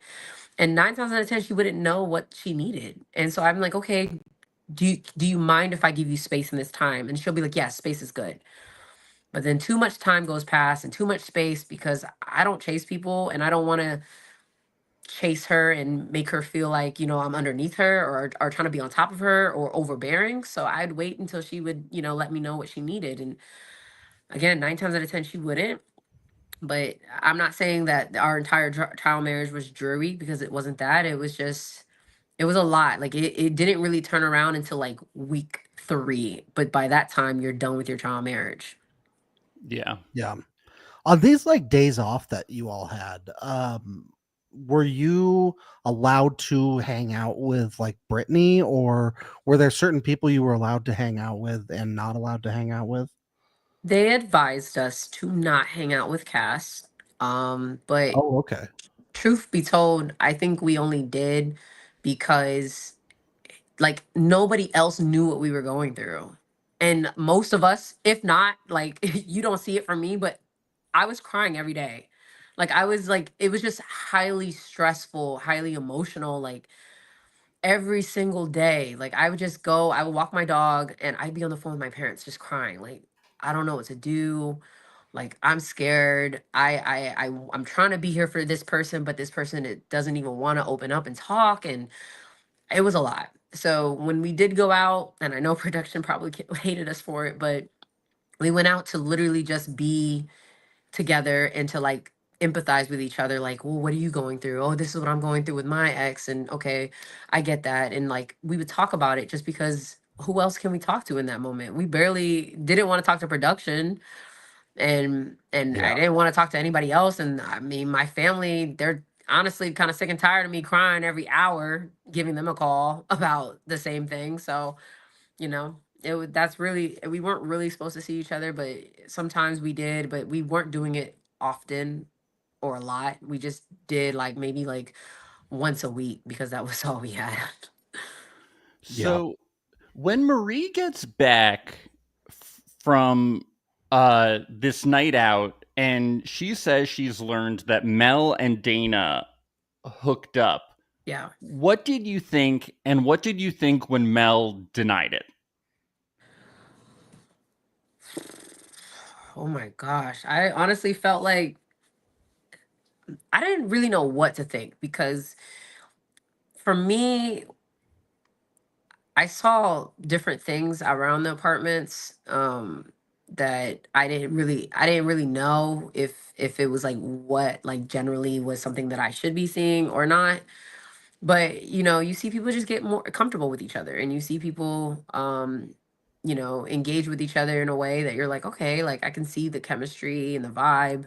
And 9 times out of 10, she wouldn't know what she needed. And so I'm like, okay, do you mind if I give you space in this time? And she'll be like, yes, space is good. But then too much time goes past and too much space because I don't chase people and I don't want to chase her and make her feel like, I'm underneath her or trying to be on top of her or overbearing. So I'd wait until she would, let me know what she needed. And again, 9 times out of 10, she wouldn't. But I'm not saying that our entire trial marriage was dreary because it wasn't that. It was just, it was a lot. Like, it didn't really turn around until like week 3. But by that time, you're done with your trial marriage. Yeah. Yeah. On these like days off that you all had, were you allowed to hang out with like Brittany, or were there certain people you were allowed to hang out with and not allowed to hang out with? They advised us to not hang out with Cass. But Oh, okay. truth be told, I think we only did because like nobody else knew what we were going through. And most of us, if not, like you don't see it from me, but I was crying every day. Like, I was like, it was just highly stressful, highly emotional. Like, every single day. Like I would just go, I would walk my dog and I'd be on the phone with my parents just crying. Like, I don't know what to do. Like I'm scared. I'm trying to be here for this person, but this person it doesn't even want to open up and talk. And it was a lot. So when we did go out, and I know production probably hated us for it, but we went out to literally just be together and to like empathize with each other. Like, well, what are you going through? Oh, this is what I'm going through with my ex. And okay, I get that. And like we would talk about it just because who else can we talk to in that moment? We barely didn't want to talk to production, and I Yeah. didn't want to talk to anybody else. And I mean, my family, they're honestly kind of sick and tired of me crying every hour, giving them a call about the same thing. So, that's really, we weren't really supposed to see each other, but sometimes we did, but we weren't doing it often or a lot. We just did like maybe like once a week because that was all we had. Yeah. So when Marie gets back from this night out and she says she's learned that Mel and Dana hooked up, Yeah. what did you think, and what did you think when Mel denied it? Oh my gosh. I honestly felt like I didn't really know what to think because for me, I saw different things around the apartments that I didn't really know if it was like what like generally was something that I should be seeing or not. But you see people just get more comfortable with each other, and you see people engage with each other in a way that you're like, okay, like I can see the chemistry and the vibe.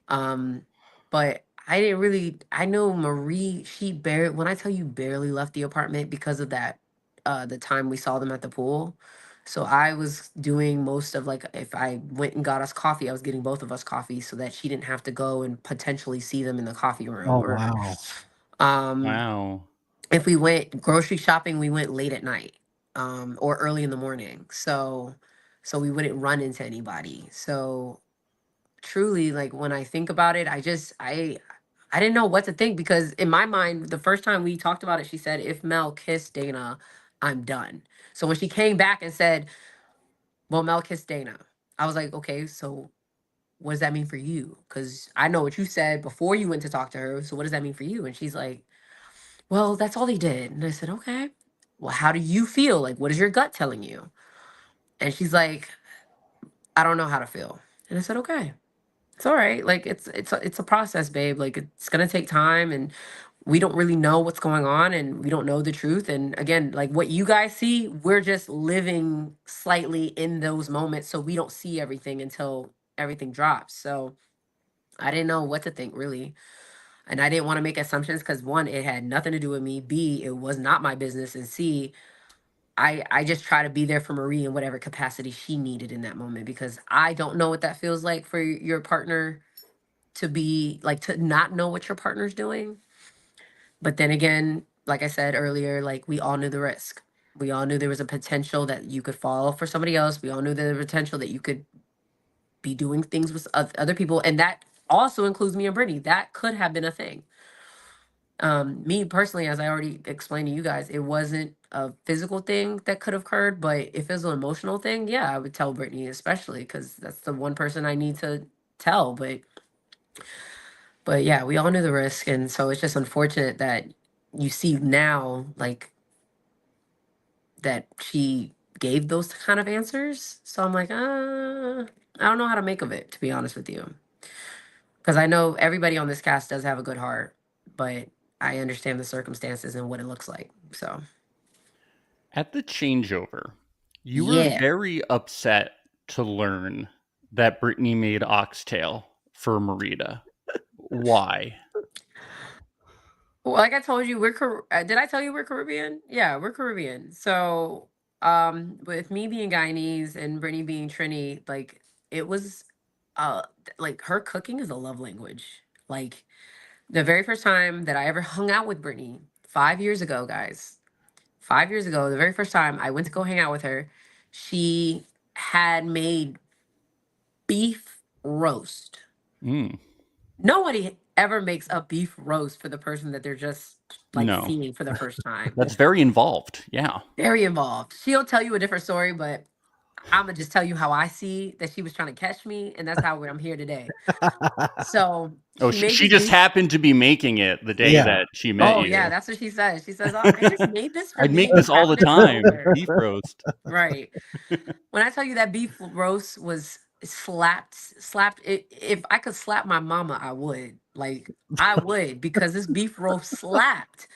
Um, but I know Marie, she barely, when I tell you barely left the apartment because of that, the time we saw them at the pool. So I was doing most of like, if I went and got us coffee, I was getting both of us coffee so that she didn't have to go and potentially see them in the coffee room. Oh Or, wow. um, Wow. if we went grocery shopping, we went late at night, or early in the morning. So we wouldn't run into anybody. So truly, like when I think about it, I didn't know what to think because in my mind the first time we talked about it, she said if Mel kissed Dana, I'm done. So when she came back and said, well, Mel kissed Dana, I was like, okay, so what does that mean for you? Because I know what you said before you went to talk to her, so what does that mean for you? And she's like, well, that's all he did. And I said, okay, well, how do you feel? Like, what is your gut telling you? And she's like, I don't know how to feel. And I said, okay, it's all right. Like it's a process, babe. Like it's gonna take time, and we don't really know what's going on, and we don't know the truth. And again, like what you guys see, we're just living slightly in those moments, so we don't see everything until everything drops. So I didn't know what to think really, and I didn't want to make assumptions because one, it had nothing to do with me. B, it was not my business, and C, I just try to be there for Marie in whatever capacity she needed in that moment because I don't know what that feels like for your partner to be like to not know what your partner's doing. But then again, like I said earlier, like we all knew the risk. We all knew there was a potential that you could fall for somebody else. We all knew there was a potential that you could be doing things with other people. And that also includes me and Brittany. That could have been a thing. Me personally, as I already explained to you guys, it wasn't a physical thing that could have occurred, but if it was an emotional thing, yeah, I would tell Brittany, especially because that's the one person I need to tell. But yeah, we all knew the risk, and so it's just unfortunate that you see now, like that she gave those kind of answers. So I'm like, I don't know how to make of it, to be honest with you, because I know everybody on this cast does have a good heart, but I understand the circumstances and what it looks like. So At the changeover, you were yeah. very upset to learn that Brittany made Oxtail for Marita. Why? Well, like I told you, did I tell you we're Caribbean? Yeah, we're Caribbean. So, with me being Guyanese and Brittany being Trini, like it was, like her cooking is a love language. Like the very first time that I ever hung out with Brittany, 5 years ago, guys, 5 years ago, the very first time I went to go hang out with her, she had made beef roast. Mm. Nobody ever makes a beef roast for the person that they're just like No. seeing for the first time. That's very involved. Yeah. Very involved. She'll tell you a different story, but I'm gonna just tell you how I see that she was trying to catch me, and that's how I'm here today. So Oh, she made she this just beef. happened to be making it the day Yeah. that she met Oh you. yeah, that's what she says. She says, "Oh, I just made this for I'd me. make It this just all the happened to be time. over." Beef roast. Right. When I tell you that beef roast was slapped. If I could slap my mama, I would. Like I would because this beef roast slapped.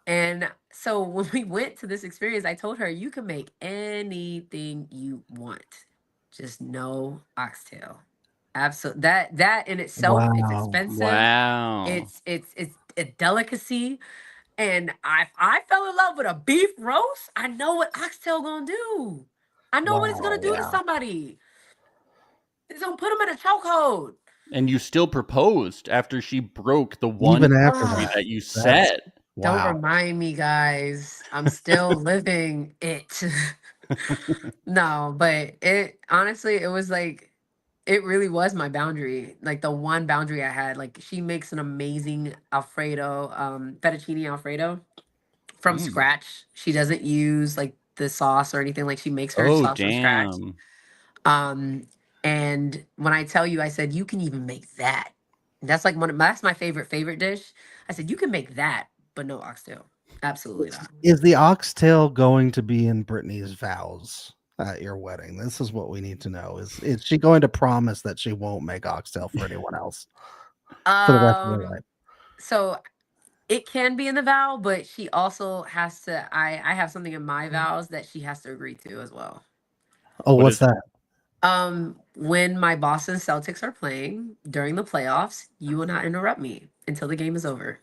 And so when we went to this experience, I told her you can make anything you want, just no oxtail. Absolutely. That in itself is Wow. expensive. Wow. It's a delicacy. And I fell in love with a beef roast. I know what oxtail gonna do. I know what it's gonna Wow. do to Yeah. somebody. It's gonna put them in a chokehold. And you still proposed after she broke the one Even after boundary that. that you That's set. Don't wow. remind me, guys. I'm still living it. No, but it honestly, it was like it really was my boundary. Like the one boundary I had. Like she makes an amazing Alfredo, fettuccine Alfredo from Mm. scratch. She doesn't use like the sauce or anything. Like she makes her Oh, sauce from scratch. damn. Um, and when I tell you, I said you can even make that. That's like that's my favorite dish. I said you can make that, but no oxtail. Absolutely not. Is the oxtail going to be in Brittany's vows at your wedding? This is what we need to know. Is she going to promise that she won't make oxtail for anyone else for the rest of her life? So it can be in the vow, but she also has to. I have something in my vows that she has to agree to as well. Oh, What what's is it? that? When my Boston Celtics are playing during the playoffs, you will not interrupt me until the game is over.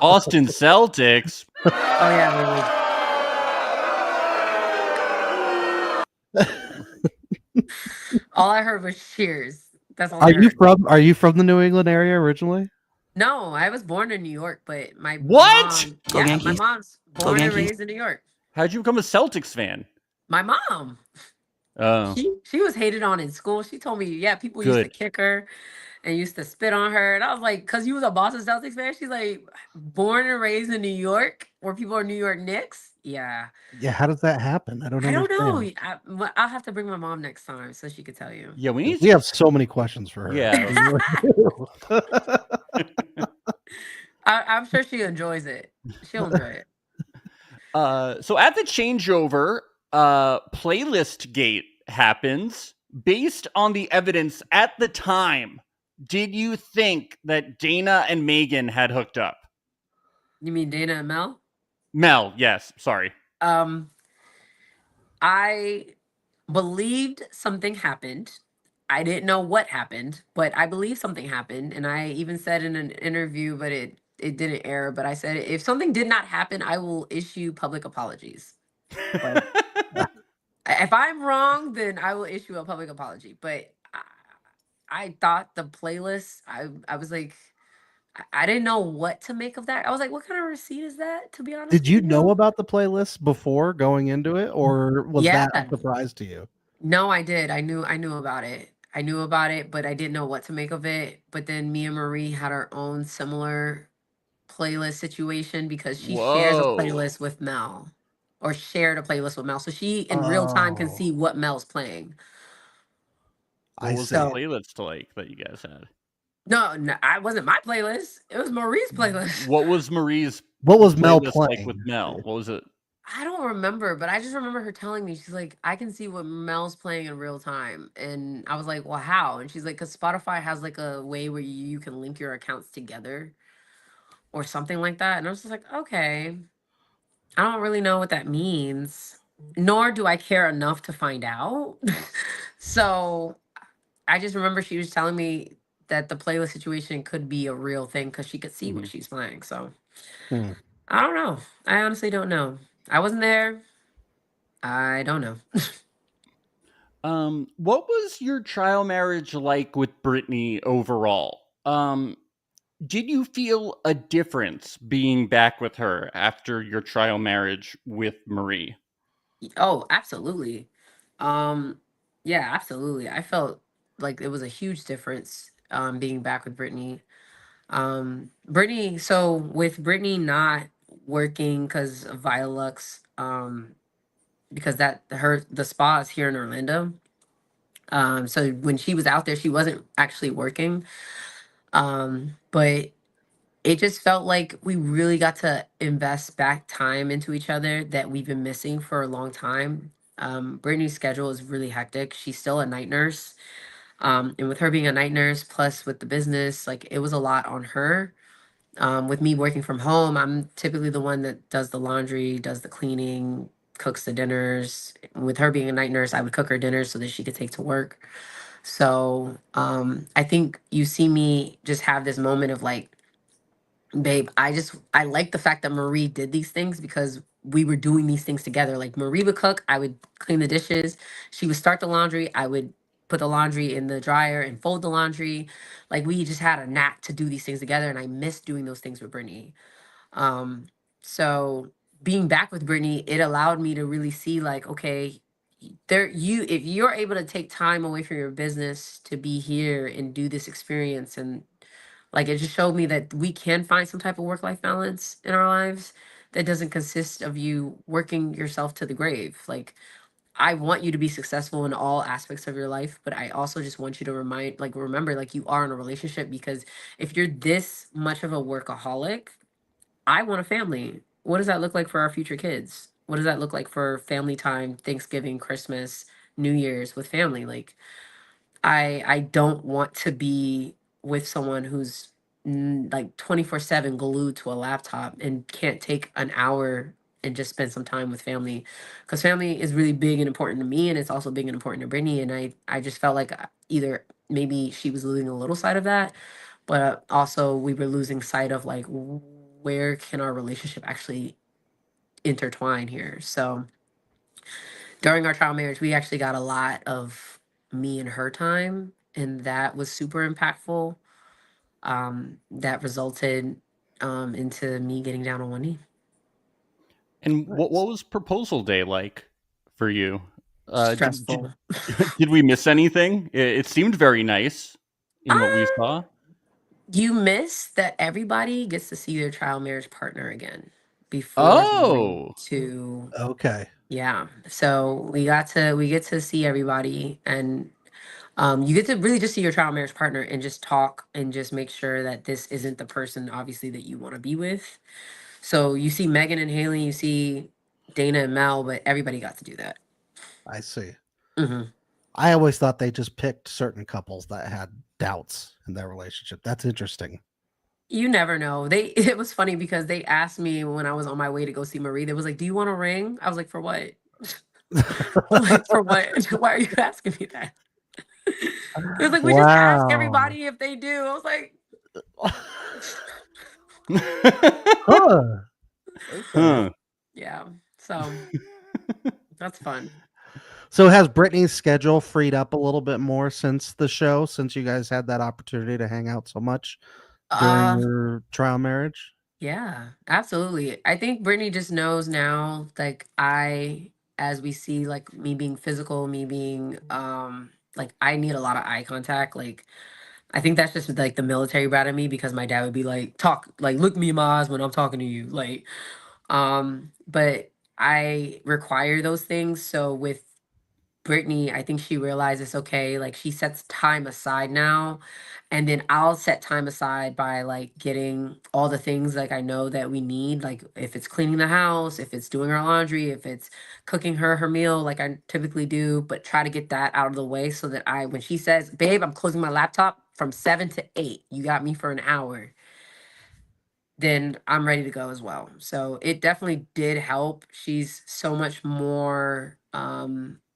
Boston Celtics. Oh yeah, baby. All I heard was cheers. That's all I heard. Are you from the New England area originally? No, I was born in New York, but my What? mom, Go yeah, my Yankees. mom's Go born and Yankees. raised in New York. How'd you become a Celtics fan? My mom, Oh, she was hated on in school. She told me, yeah, people used to good. kick her and used to spit on her. And I was like, cause you was a Boston Celtics fan? She's like, born and raised in New York, where people are New York Knicks. Yeah. Yeah, how does that happen? I don't I don't know. understand. I'll have to bring my mom next time so she could tell you. Yeah, we need We to. have so many questions for her. Yeah. We really do. I'm sure she enjoys it. She'll enjoy it. So at the changeover, playlist gate happens. Based on the evidence at the time, did you think that Dana and Megan had hooked up? You mean Dana and Mel? Mel, yes. Sorry. I believed something happened. I didn't know what happened, but I believe something happened. And I even said in an interview, but it didn't air. But I said if something did not happen, I will issue public apologies. But if I'm wrong, then I will issue a public apology. But I thought the playlist, I was like, I didn't know what to make of that. I was like, what kind of receipt is that? To be honest Did with you know you. about the playlist before going into it, or was Yeah. that a surprise to you? No, I did. I knew about it. I knew about it, but I didn't know what to make of it. But then me and Marie had our own similar playlist situation because she shares a Whoa. playlist with Mel or shared a playlist with Mel. So she in real time can Oh, see what Mel's playing. What I was see. the So playlist like that you guys had? no, I wasn't my playlist. It was Marie's playlist. What was Marie's What was Mel playlist like with playing? Mel? What was it? I don't remember, but I just remember her telling me, she's like, I can see what Mel's playing in real time. And I was like, well, how? And she's like, because Spotify has like a way where you can link your accounts together or something like that. And I was just like, okay, I don't really know what that means, nor do I care enough to find out. So I just remember she was telling me that the playlist situation could be a real thing because she could see what she's playing. So Hmm. I don't know. I honestly don't know. I wasn't there. I don't know. What was your trial marriage like with Brittany overall? Did you feel a difference being back with her after your trial marriage with Marie? Oh, absolutely. Yeah, absolutely. I felt like it was a huge difference being back with Brittany. Brittany, so with Brittany not working because of Violux, because the spa is here in Orlando. So when she was out there, she wasn't actually working. But it just felt like we really got to invest back time into each other that we've been missing for a long time. Brittany's schedule is really hectic. She's still a night nurse. And with her being a night nurse, plus with the business, like it was a lot on her. With me working from home, I'm typically the one that does the laundry, does the cleaning, cooks the dinners. With her being a night nurse, I would cook her dinners so that she could take to work. So I think you see me just have this moment of like, babe, I like the fact that Marie did these things because we were doing these things together. Like Marie would cook, I would clean the dishes. She would start the laundry, I would put the laundry in the dryer and fold the laundry. Like we just had a knack to do these things together, and I miss doing those things with Brittany. Um, so being back with Brittany, it allowed me to really see like, okay, if you're able to take time away from your business to be here and do this experience, and like it just showed me that we can find some type of work-life balance in our lives that doesn't consist of you working yourself to the grave. Like I want you to be successful in all aspects of your life, but I also just want you to remember like you are in a relationship, because if you're this much of a workaholic, I want a family. What does that look like for our future kids? What does that look like for family time, Thanksgiving, Christmas, New Year's with family? Like I don't want to be with someone who's like 24/7 glued to a laptop and can't take an hour and just spend some time with family, because family is really big and important to me, and it's also big and important to Brittany. And I just felt like either maybe she was losing a little sight of that, but also we were losing sight of like where can our relationship actually intertwine here. So during our trial marriage, we actually got a lot of me and her time, and that was super impactful. That resulted into me getting down on one knee. And what Nice. was proposal day like for you? Did, Stressful. did did we miss anything? It seemed very nice in what we Ah, saw. you miss that everybody gets to see their trial marriage partner again before going Oh, to, Okay. yeah. So we get to see everybody, and you get to really just see your trial marriage partner and just talk and just make sure that this isn't the person obviously that you want to be with. So you see Megan and Haley, you see Dana and Mel, but everybody got to do that. I see. Hmm. I always thought they just picked certain couples that had doubts in their relationship. That's interesting. You never know. It was funny because they asked me when I was on my way to go see Marie. They was like, "Do you want a ring?" I was like, "For what?" Like, for what? Why are you asking me that? It was like, "We just ask Wow. everybody if they do." I was like, Huh. Okay. huh. "Yeah." So that's fun. So has Brittany's schedule freed up a little bit more since the show, since you guys had that opportunity to hang out so much during Uh, your trial marriage? yeah, absolutely. I think Brittany just knows now, like as we see, like me being physical, me being, like I need a lot of eye contact. Like I think that's just like the military brat in me, because my dad would be like, talk, like look me in my eyes when I'm talking to you. Like, but I require those things. So with Brittany, I think she realizes, okay, like she sets time aside now. And then I'll set time aside by like getting all the things like I know that we need. Like if it's cleaning the house, if it's doing her laundry, if it's cooking her meal, like I typically do, but try to get that out of the way so that when she says, babe, I'm closing my laptop from 7 to 8, you got me for an hour, then I'm ready to go as well. So it definitely did help. She's so much more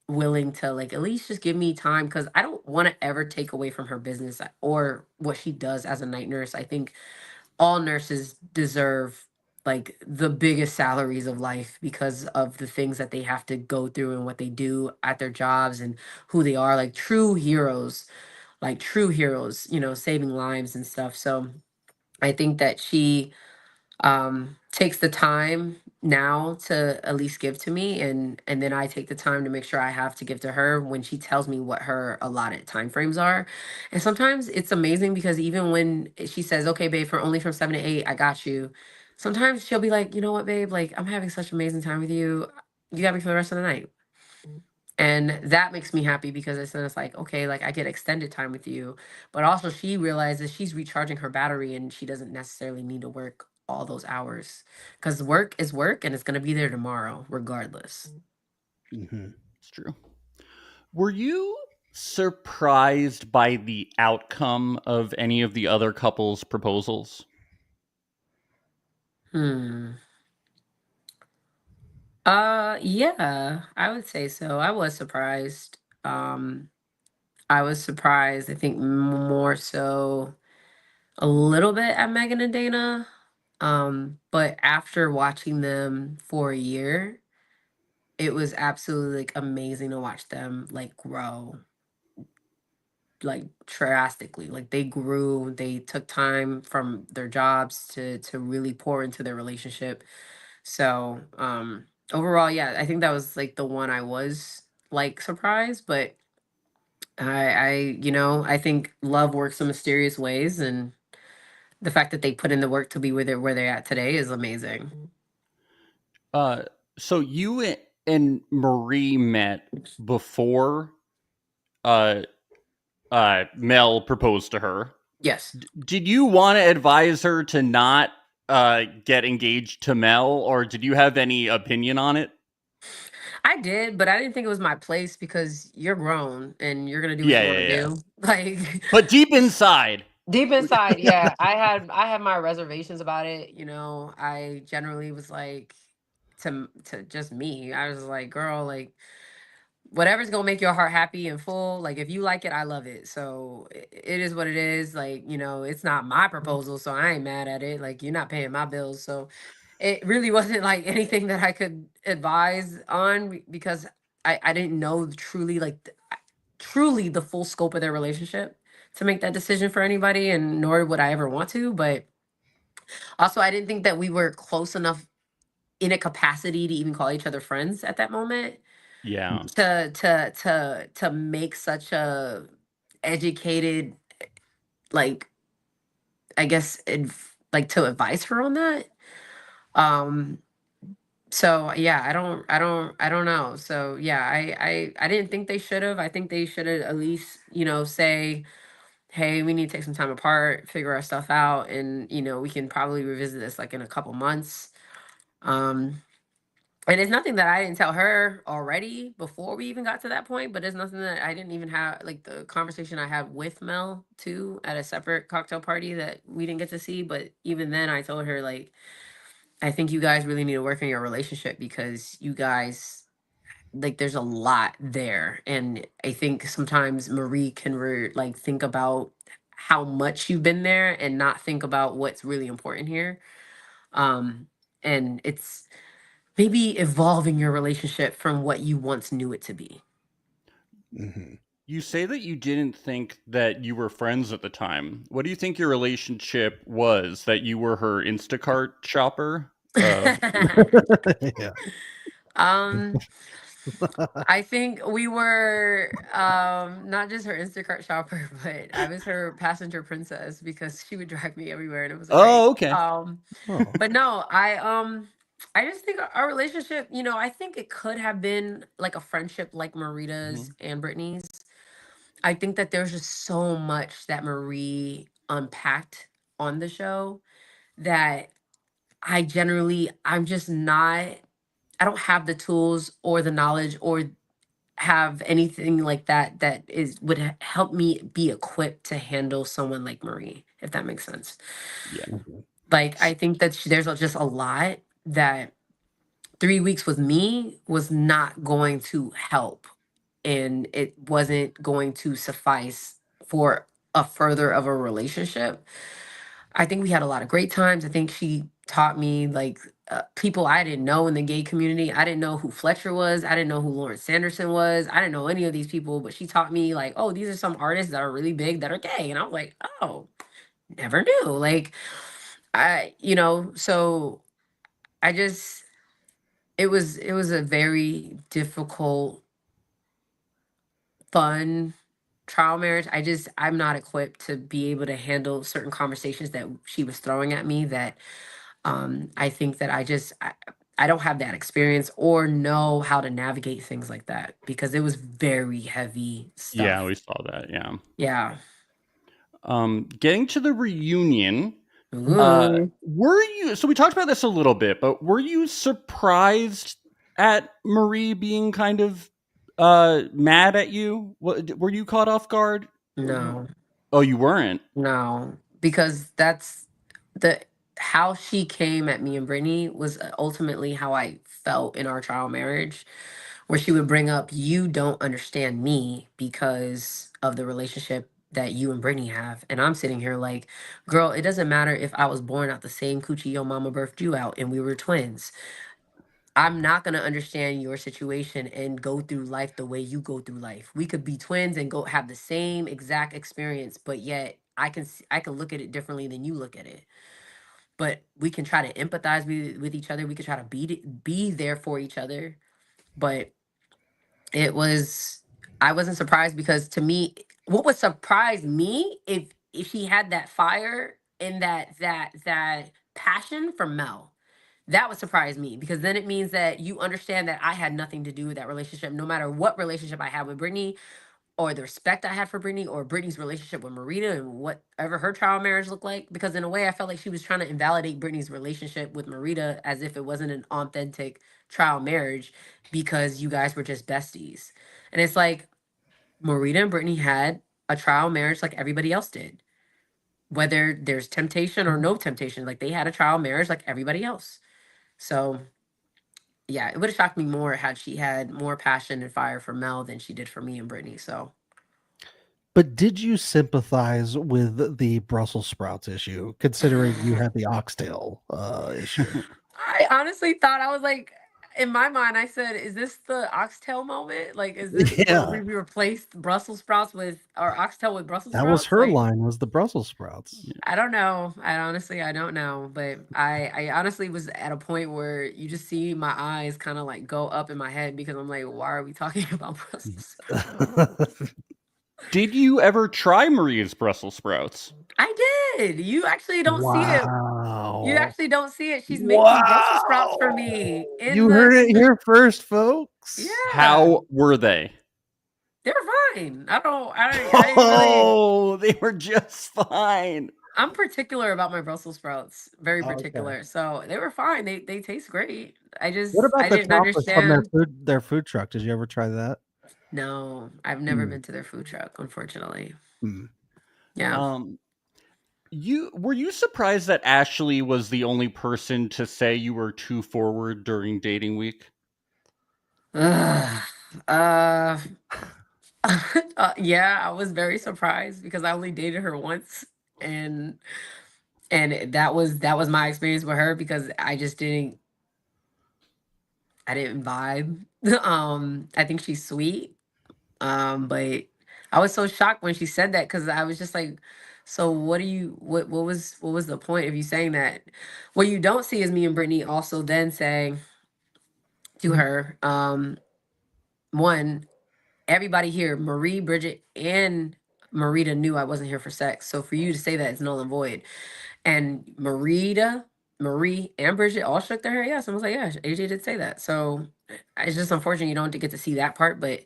willing to like at least just give me time, because I don't want to ever take away from her business or what she does as a night nurse. I think all nurses deserve like the biggest salaries of life because of the things that they have to go through and what they do at their jobs and who they are, like true heroes, saving lives and stuff. So I think that she takes the time now to at least give to me, and then I take the time to make sure I have to give to her when she tells me what her allotted time frames are. And sometimes it's amazing because even when she says, okay babe, for only from 7 to 8 I got you, sometimes she'll be like, you know what babe, like I'm having such amazing time with you, you got me for the rest of the night. And that makes me happy because it's like, okay, like I get extended time with you, but also she realizes she's recharging her battery and she doesn't necessarily need to work all those hours, because work is work and it's going to be there tomorrow regardless. Mhm. It's true. Were you surprised by the outcome of any of the other couples' proposals? Yeah, I would say so. I was surprised. um I was surprised, I think more so a little bit at Megan and Dana. But after watching them for a year, it was absolutely like amazing to watch them like grow like drastically. Like they grew, they took time from their jobs to really pour into their relationship. So overall, yeah, I think that was like the one I was like surprised. But I I think love works in mysterious ways, and the fact that they put in the work to be where they're at today is amazing. Uh, so you and Marie met before uh, Mel proposed to her. Yes. Did you want to advise her to not get engaged to Mel, or did you have any opinion on it? I did, but I didn't think it was my place because you're grown and you're gonna do what Yeah, you want yeah, to yeah. do. Like But deep inside, deep inside, yeah, I had my reservations about it. I generally was like, to just me, I was like, girl, like whatever's gonna make your heart happy and full. Like if you like it, I love it. So it is what it is. Like it's not my proposal, so I ain't mad at it. Like you're not paying my bills, so it really wasn't like anything that I could advise on because I didn't know truly like truly the full scope of their relationship to make that decision for anybody, and nor would I ever want to. But also, I didn't think that we were close enough in a capacity to even call each other friends at that moment yeah. to make such a educated, like, I guess like to advise her on that. um so yeah, I don't know. So yeah, I didn't think they should have. I think they should have at least say, hey, we need to take some time apart, figure our stuff out, and we can probably revisit this like in a couple months. um And it's nothing that I didn't tell her already before we even got to that point, but it's nothing that I didn't even have, like the conversation I had with Mel too at a separate cocktail party that we didn't get to see. But even then, I told her, like, I think you guys really need to work on your relationship because you guys, like, there's a lot there. And I think sometimes Marie can like think about how much you've been there and not think about what's really important here. Um, and it's, maybe evolving your relationship from what you once knew it to be. Mhm. You say that you didn't think that you were friends at the time. What do you think your relationship was? That you were her Instacart shopper? Yeah. um, I think we were not just her Instacart shopper, but I was her passenger princess because she would drive me everywhere and it was great. Oh, okay. Oh. But no, I just think our relationship, I think it could have been like a friendship like Marita's Mhm. and Brittany's. I think that there's just so much that Marie unpacked on the show that I'm just not, I don't have the tools or the knowledge or have anything like that that would help me be equipped to handle someone like Marie, if that makes sense. Yeah. Mhm. Like I think that there's just a lot that 3 weeks with me was not going to help, and it wasn't going to suffice for a further of a relationship. I think we had a lot of great times. I think she taught me like people I didn't know in the gay community. I didn't know who Fletcher was. I didn't know who Lawrence Sanderson was. I didn't know any of these people, but she taught me like, oh, these are some artists that are really big that are gay. And I was like, oh, never knew. Like, So I just it was a very difficult, fun trial marriage. I'm not equipped to be able to handle certain conversations that she was throwing at me that I think that I don't have that experience or know how to navigate things like that because it was very heavy Yeah, stuff. we saw that. Yeah. Yeah. Getting to the reunion, Ooh. were you? So we talked about this a little bit, but were you surprised at Marie being kind of mad at you? Were you caught off guard? No. Oh, you weren't. No, because that's the how she came at me and Brittany was ultimately how I felt in our trial marriage, where she would bring up, "You don't understand me because of the relationship that you and Brittany have," and I'm sitting here like, "Girl, it doesn't matter if I was born out the same coochie your mama birthed you out and we were twins. I'm not going to understand your situation and go through life the way you go through life. We could be twins and go have the same exact experience, but yet I can look at it differently than you look at it. But we can try to empathize with each other. We could try to be there for each other. But it was I wasn't surprised because to me, what would surprise me if she had that fire and that passion for Mel, that would surprise me because then it means that you understand that I had nothing to do with that relationship, no matter what relationship I had with Brittany or the respect I had for Brittany or Brittany's relationship with Marita and whatever her trial marriage looked like. Because in a way, I felt like she was trying to invalidate Brittany's relationship with Marita as if it wasn't an authentic trial marriage because you guys were just besties. And it's like Marita and Brittany had a trial marriage like everybody else did. Whether there's temptation or no temptation, like they had a trial marriage like everybody else. So yeah, it would have shocked me more had she had more passion and fire for Mel than she did for me and Brittany. So But did you sympathize with the Brussels sprouts issue, considering you had the oxtail issue? I honestly thought I was like, in my mind, I said, "Is this the oxtail moment? Like, is this where we Yeah, replaced Brussels sprouts with or oxtail with Brussels that was sprouts?" her Like, line, was the Brussels sprouts. I don't know. I don't know. But I honestly was at a point where you just see my eyes kind of like go up in my head because I'm like, why are we talking about Brussels sprouts? Did you ever try Maria's Brussels sprouts? I did. You actually don't see it. You Wow. actually don't see it. She's making Brussels sprouts for Wow. me You heard it in the here first, folks. yeah. How were they? They're fine. I didn't really. Oh, they were just fine. I'm particular about my Brussels sprouts. Very Okay. particular. So they were fine. They taste great. What I about the didn't chocolates from understand. their food truck? Did you ever try that? No, I've never Mm, been to their food truck, unfortunately. mm. Yeah. Um, were you surprised that Ashley was the only person to say you were too forward during dating week? Ugh. Uh, yeah, I was very surprised because I only dated her once, and that was my experience with her because I didn't vibe. I think she's sweet. But I was so shocked when she said that because I was just like, so what was the point of you saying that? What you don't see is me and Brittany also then saying to her, one, everybody here, Marie, Bridget, and Marita knew I wasn't here for sex. So for you to say that is null and void. And Marie, and Bridget all shook their hair yes. And was like, yeah, AJ did say that. So it's just unfortunate you don't get to see that part. But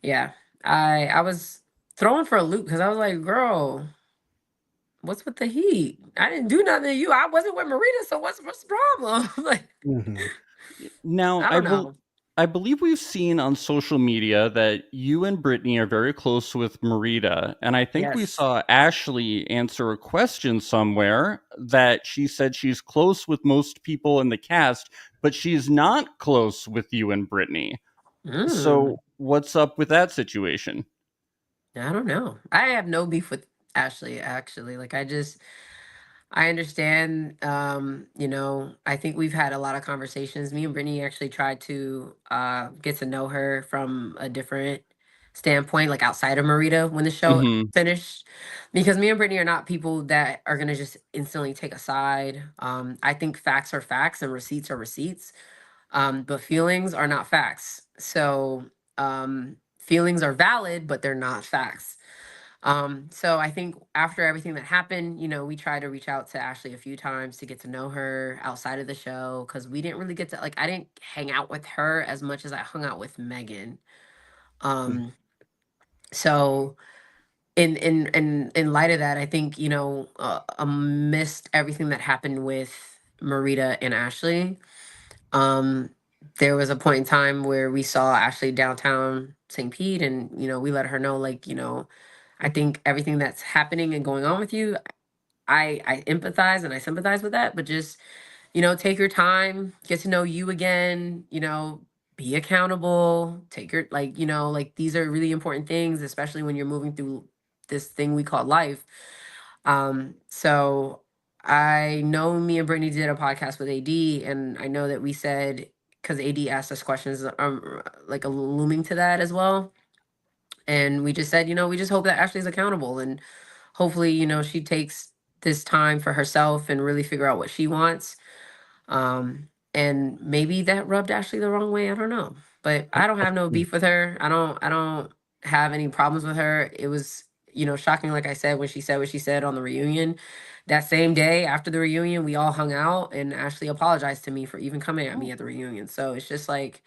yeah, I was thrown for a loop because I was like, girl, what's with the heat? I didn't do nothing to you. I wasn't with Marita, so what's the problem? Like, Mhm. Now, I don't know. I believe we've seen on social media that you and Brittany are very close with Marita, and I think we Yes. saw Ashley answer a question somewhere that she said she's close with most people in the cast, but she's not close with you and Brittany. Mm, So, what's up with that situation? I don't know. I have no beef with Ashley, actually. Like, I understand. I think we've had a lot of conversations. Me and Brittany actually tried to get to know her from a different standpoint, like outside of Marita when the show finished. Because me and Brittany are not people that are gonna just instantly take a side. I think facts are facts and receipts are receipts. But feelings are not facts. So feelings are valid, but they're not facts. So I think after everything that happened, we tried to reach out to Ashley a few times to get to know her outside of the show because we didn't really get to I didn't hang out with her as much as I hung out with Megan. So in light of that, I think amidst everything that happened with Marita and Ashley, um, there was a point in time where we saw Ashley downtown St. Pete, and we let her know, like, I think everything that's happening and going on with you, I empathize and I sympathize with that, but just take your time, get to know you again, be accountable, take your, like, like these are really important things, especially when you're moving through this thing we call life. So I know me and Brittany did a podcast with AD, and I know that we said, because AD asked us questions, like alluding to that as well. And we just said, we just hope that Ashley's accountable, and hopefully, she takes this time for herself and really figure out what she wants. And maybe that rubbed Ashley the wrong way. I don't know. But I don't have no beef with her. I don't have any problems with her. It was, shocking, like I said, when she said what she said on the reunion. That same day after the reunion, we all hung out and Ashley apologized to me for even coming at me at the reunion. So it's just like,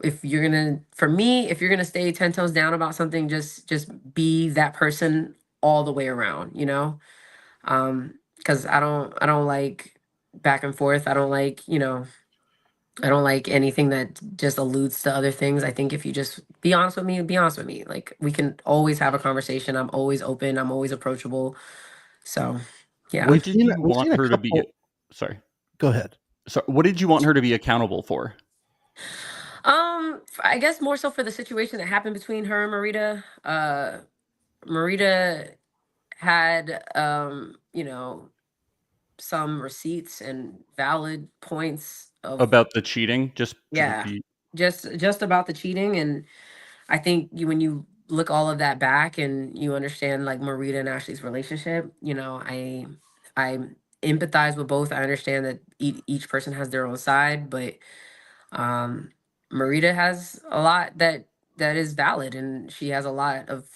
if you're gonna, for me, if you're gonna stay 10 toes down about something, just be that person all the way around, because I don't like back and forth. I don't like, I don't like anything that just alludes to other things. I think if you just be honest with me, be honest with me. Like, we can always have a conversation. I'm always open, I'm always approachable. So yeah. What did you we've want seen a her to be? couple. Sorry. Go ahead. So, what did you want her to be accountable for? I guess more so for the situation that happened between her and Marita. Marita had some receipts and valid points of, About the cheating? Just to yeah, be. just about the cheating. And I think when you look all of that back and you understand, like, Marita and Ashley's relationship, I empathize with both. I understand that each person has their own side, but um Marita has a lot that is valid, and she has a lot of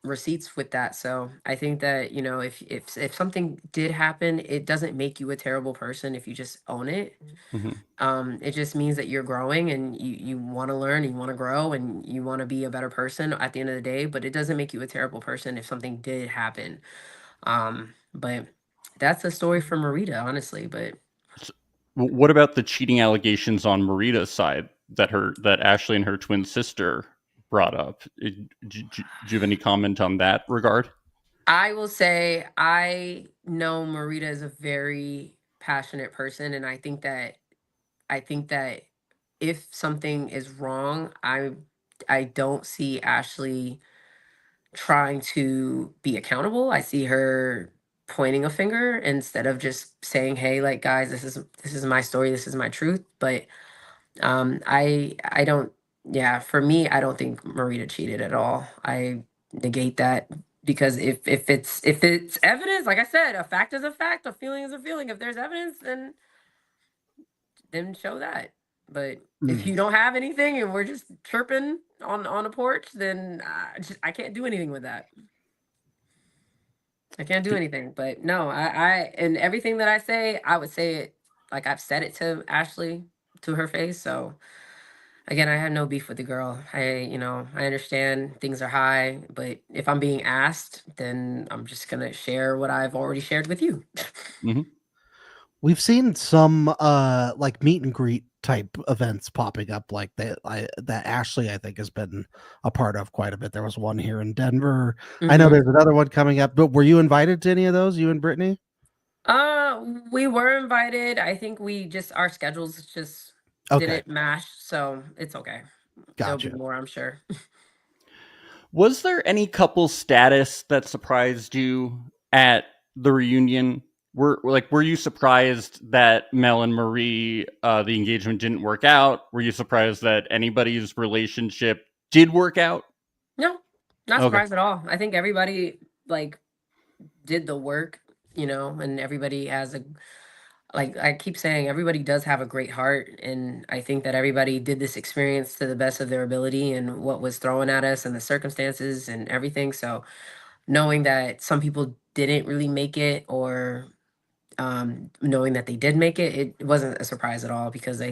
receipts with that. So I think that, if something did happen, it doesn't make you a terrible person if you just own it. Mhm. It just means that you're growing and you want to learn, you want to grow, and you want to be a better person at the end of the day. But it doesn't make you a terrible person if something did happen. But that's a story for Marita, honestly. But What about the cheating allegations on Marita's side that Ashley and her twin sister brought up? Do you have any comment on that regard? I will say, I know Marita is a very passionate person, and I think that if something is wrong, I don't see Ashley trying to be accountable. I see her pointing a finger instead of just saying, "Hey, like, guys, this is my story, this is my truth." But I don't. Yeah, for me, I don't think Marita cheated at all. I negate that, because if it's evidence, like I said, a fact is a fact, a feeling is a feeling. If there's evidence, then show that. But if you don't have anything and we're just chirping on a porch, then I can't do anything with that. I can't do anything. But no, and everything that I say, I would say it like I've said it to Ashley, to her face. So again, I have no beef with the girl. I understand things are high, but if I'm being asked, then I'm just gonna share what I've already shared with you. Hmm. We've seen some like meet and greet type events popping up like that Ashley I think has been a part of quite a bit. There was one here in Denver. I know Hmm. there's another one coming up, but were you invited to any of those, you and Brittany? We were invited. I think our schedules just Okay, didn't mash, so it's okay. There'll be gotcha. more, I'm sure. Was there any couple status that surprised you at the reunion were you surprised that Mel and Marie, the engagement didn't work out? Were you surprised that anybody's relationship did work out? No, not Okay. surprised at all. I think everybody like did the work, and everybody has like I keep saying, everybody does have a great heart, and I think that everybody did this experience to the best of their ability and what was thrown at us and the circumstances and everything. So knowing that some people didn't really make it, or knowing that they did make it, it wasn't a surprise at all, because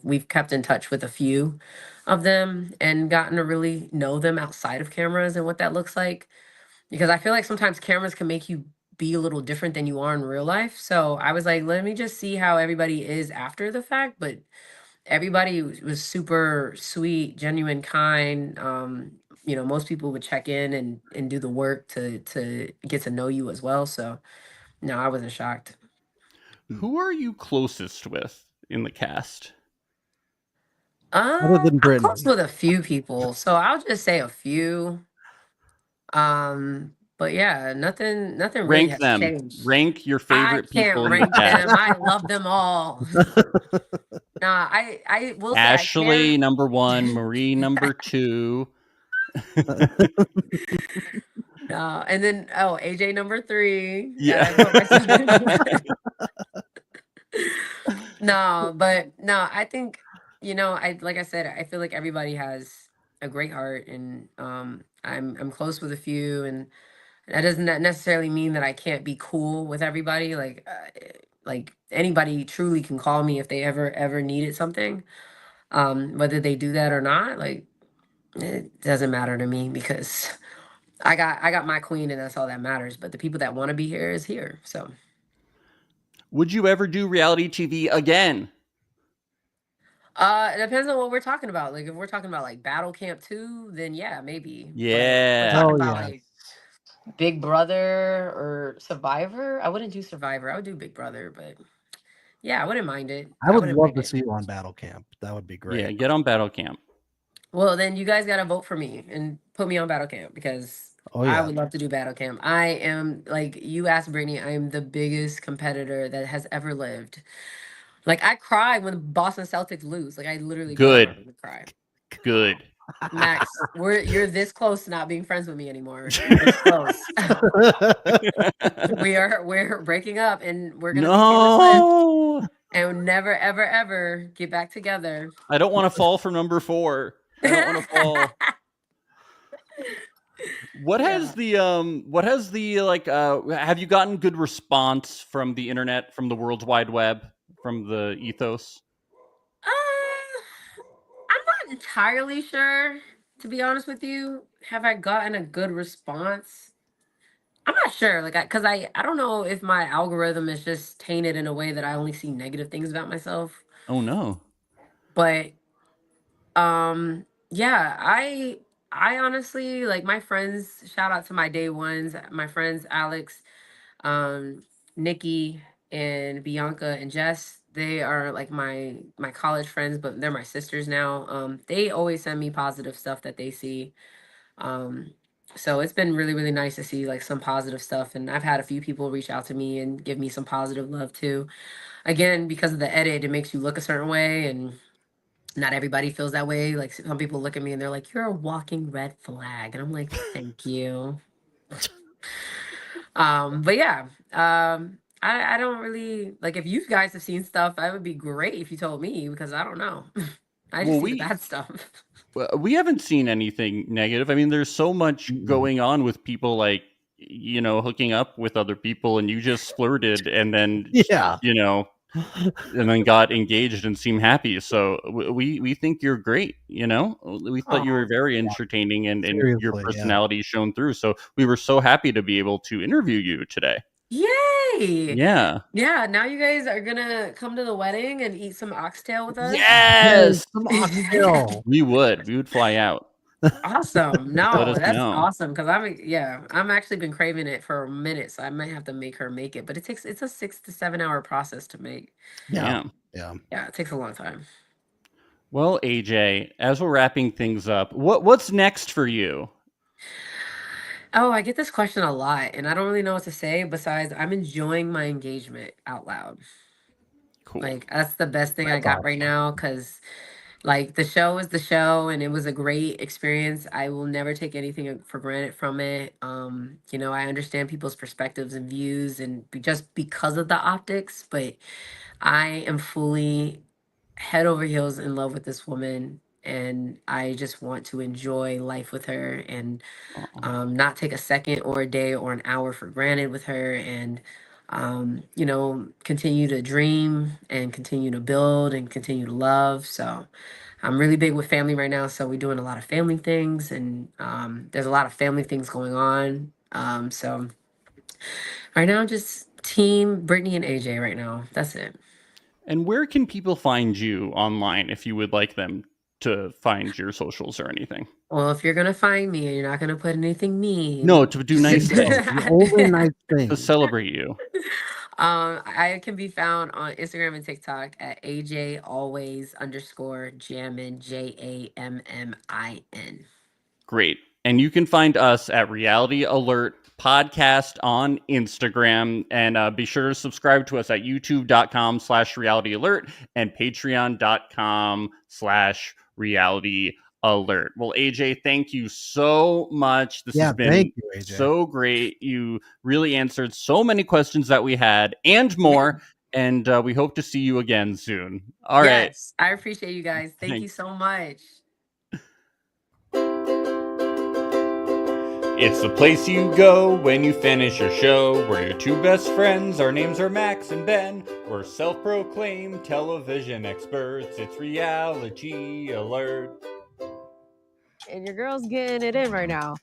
we've kept in touch with a few of them and gotten to really know them outside of cameras and what that looks like, because I feel like sometimes cameras can make you be a little different than you are in real life. So I was like, let me just see how everybody is after the fact. But everybody was super sweet, genuine, kind. Most people would check in and do the work to get to know you as well. So no, I wasn't shocked. Who are you closest with in the cast? Other than I'm close Brittany. with a few people, so I'll just say a few. But yeah, nothing really Rank has them. changed. Rank your I favorite can't people in the rank cast. them. I love them all. Nah, I will say I Ashley can. number 1, Marie number 2. No, and then AJ number 3. Yeah. Gotta put myself in. No, but no, I think, I like I said, I feel like everybody has a great heart, and I'm close with a few, and that doesn't necessarily mean that I can't be cool with everybody. Like anybody truly can call me if they ever needed something. Whether they do that or not, like, it doesn't matter to me, because I got my queen, and that's all that matters. But the people that want to be here is here. So Would you ever do reality TV again? it depends on what we're talking about. Like if we're talking about like Battle Camp 2, then yeah, maybe. But if we're Yeah. talking Oh about yeah. like Big Brother or Survivor, I wouldn't do Survivor. I would do Big Brother, but yeah, I wouldn't mind it. I I would wouldn't love mind to it. see you on Battle Camp. That would be Yeah, great. get on Battle Camp. Well, then you guys got to vote for me and put me on Battle Camp, because Oh I yeah. would love to do Battle Camp. I am, like you asked Brittany, I am the biggest competitor that has ever lived. Like I cry when Boston Celtics lose. Like I literally go Good. around and cry. Good. Max, you're this close to not being friends with me anymore. You're this close. We're breaking up, and we're gonna be Taylor Swift, No. and never ever ever get back together. I don't want to fall from number 4. I don't want to fall. What has Yeah. the like have you gotten good response from the internet, from the World Wide Web, from the ethos? I'm not entirely sure, to be honest with you. Have I gotten a good response? I'm not sure. Like, I don't know if my algorithm is just tainted in a way that I only see negative things about myself. Oh no. But yeah, I honestly, like, my friends. Shout out to my day ones, my friends Alex, um, Nikki, and Bianca and Jess. They are like my college friends, but they're my sisters now. They always send me positive stuff that they see. Um, so it's been really, really nice to see like some positive stuff. And I've had a few people reach out to me and give me some positive love too. Again, because of the edit, it makes you look a certain way, and not everybody feels that way. Like some people look at me and they're like, "You're a walking red flag," and I'm like, "Thank you." But yeah, I don't really like, if you guys have seen stuff, that would be great if you told me, because I don't know. I just Well, see the bad stuff. we haven't seen anything negative. I mean, there's so much going on with people, like, hooking up with other people, and you just flirted and then Yeah. and then got engaged and seem happy. So we think you're great. We thought you were Oh, very entertaining, and your Seriously, yeah. personality shone through. So we were so happy to be able to interview you today. yay! Yeah. Yeah, now you guys are gonna come to the wedding and eat some oxtail with us. Yes. Some Oxtail. We would fly out. Awesome. Let No, us that's know. awesome, because I'm actually been craving it for a minute, so I might have to make her make it. But it's a 6 to 7 hour process to make. Yeah. Yeah. Yeah. Yeah, it takes a long time. Well, AJ, as we're wrapping things up, what's next for you? Oh, I get this question a lot, and I don't really know what to say besides I'm enjoying my engagement out loud. Cool. Like that's the best thing I That's got right awesome. now because like the show is the show and it was a great experience. I will never take anything for granted from it. You know, I understand people's perspectives and views and just because of the optics, but I am fully head over heels in love with this woman and I just want to enjoy life with her and Aw. not take a second or a day or an hour for granted with her and you know, continue to dream and continue to build and continue to love. So I'm really big with family right now. So we're doing a lot of family things and there's a lot of family things going on. So right now, just team Brittany and AJ right now. That's it. And where can people find you online if you would like them to find your socials or anything? Well, if you're gonna find me and you're not gonna put anything No, mean, to do nice things, The only nice to thing. celebrate you. I can be found on Instagram and TikTok at AJ always underscore jammin JAMMIN. Great. And you can find us at Reality Alert Podcast on Instagram. And be sure to subscribe to us at youtube.com/reality alert and patreon.com/reality alert. Well, AJ, thank you so much. This has Yeah, been thank you, AJ. so great. You really answered so many questions that we had and more. And we hope to see you again soon. All right. Yes, I appreciate you guys. Thank you Thanks. so much. It's the place you go when you finish your show. We're your two best friends. Our names are Max and Ben. We're self-proclaimed television experts. It's Reality Alert. And your girl's getting it in right now.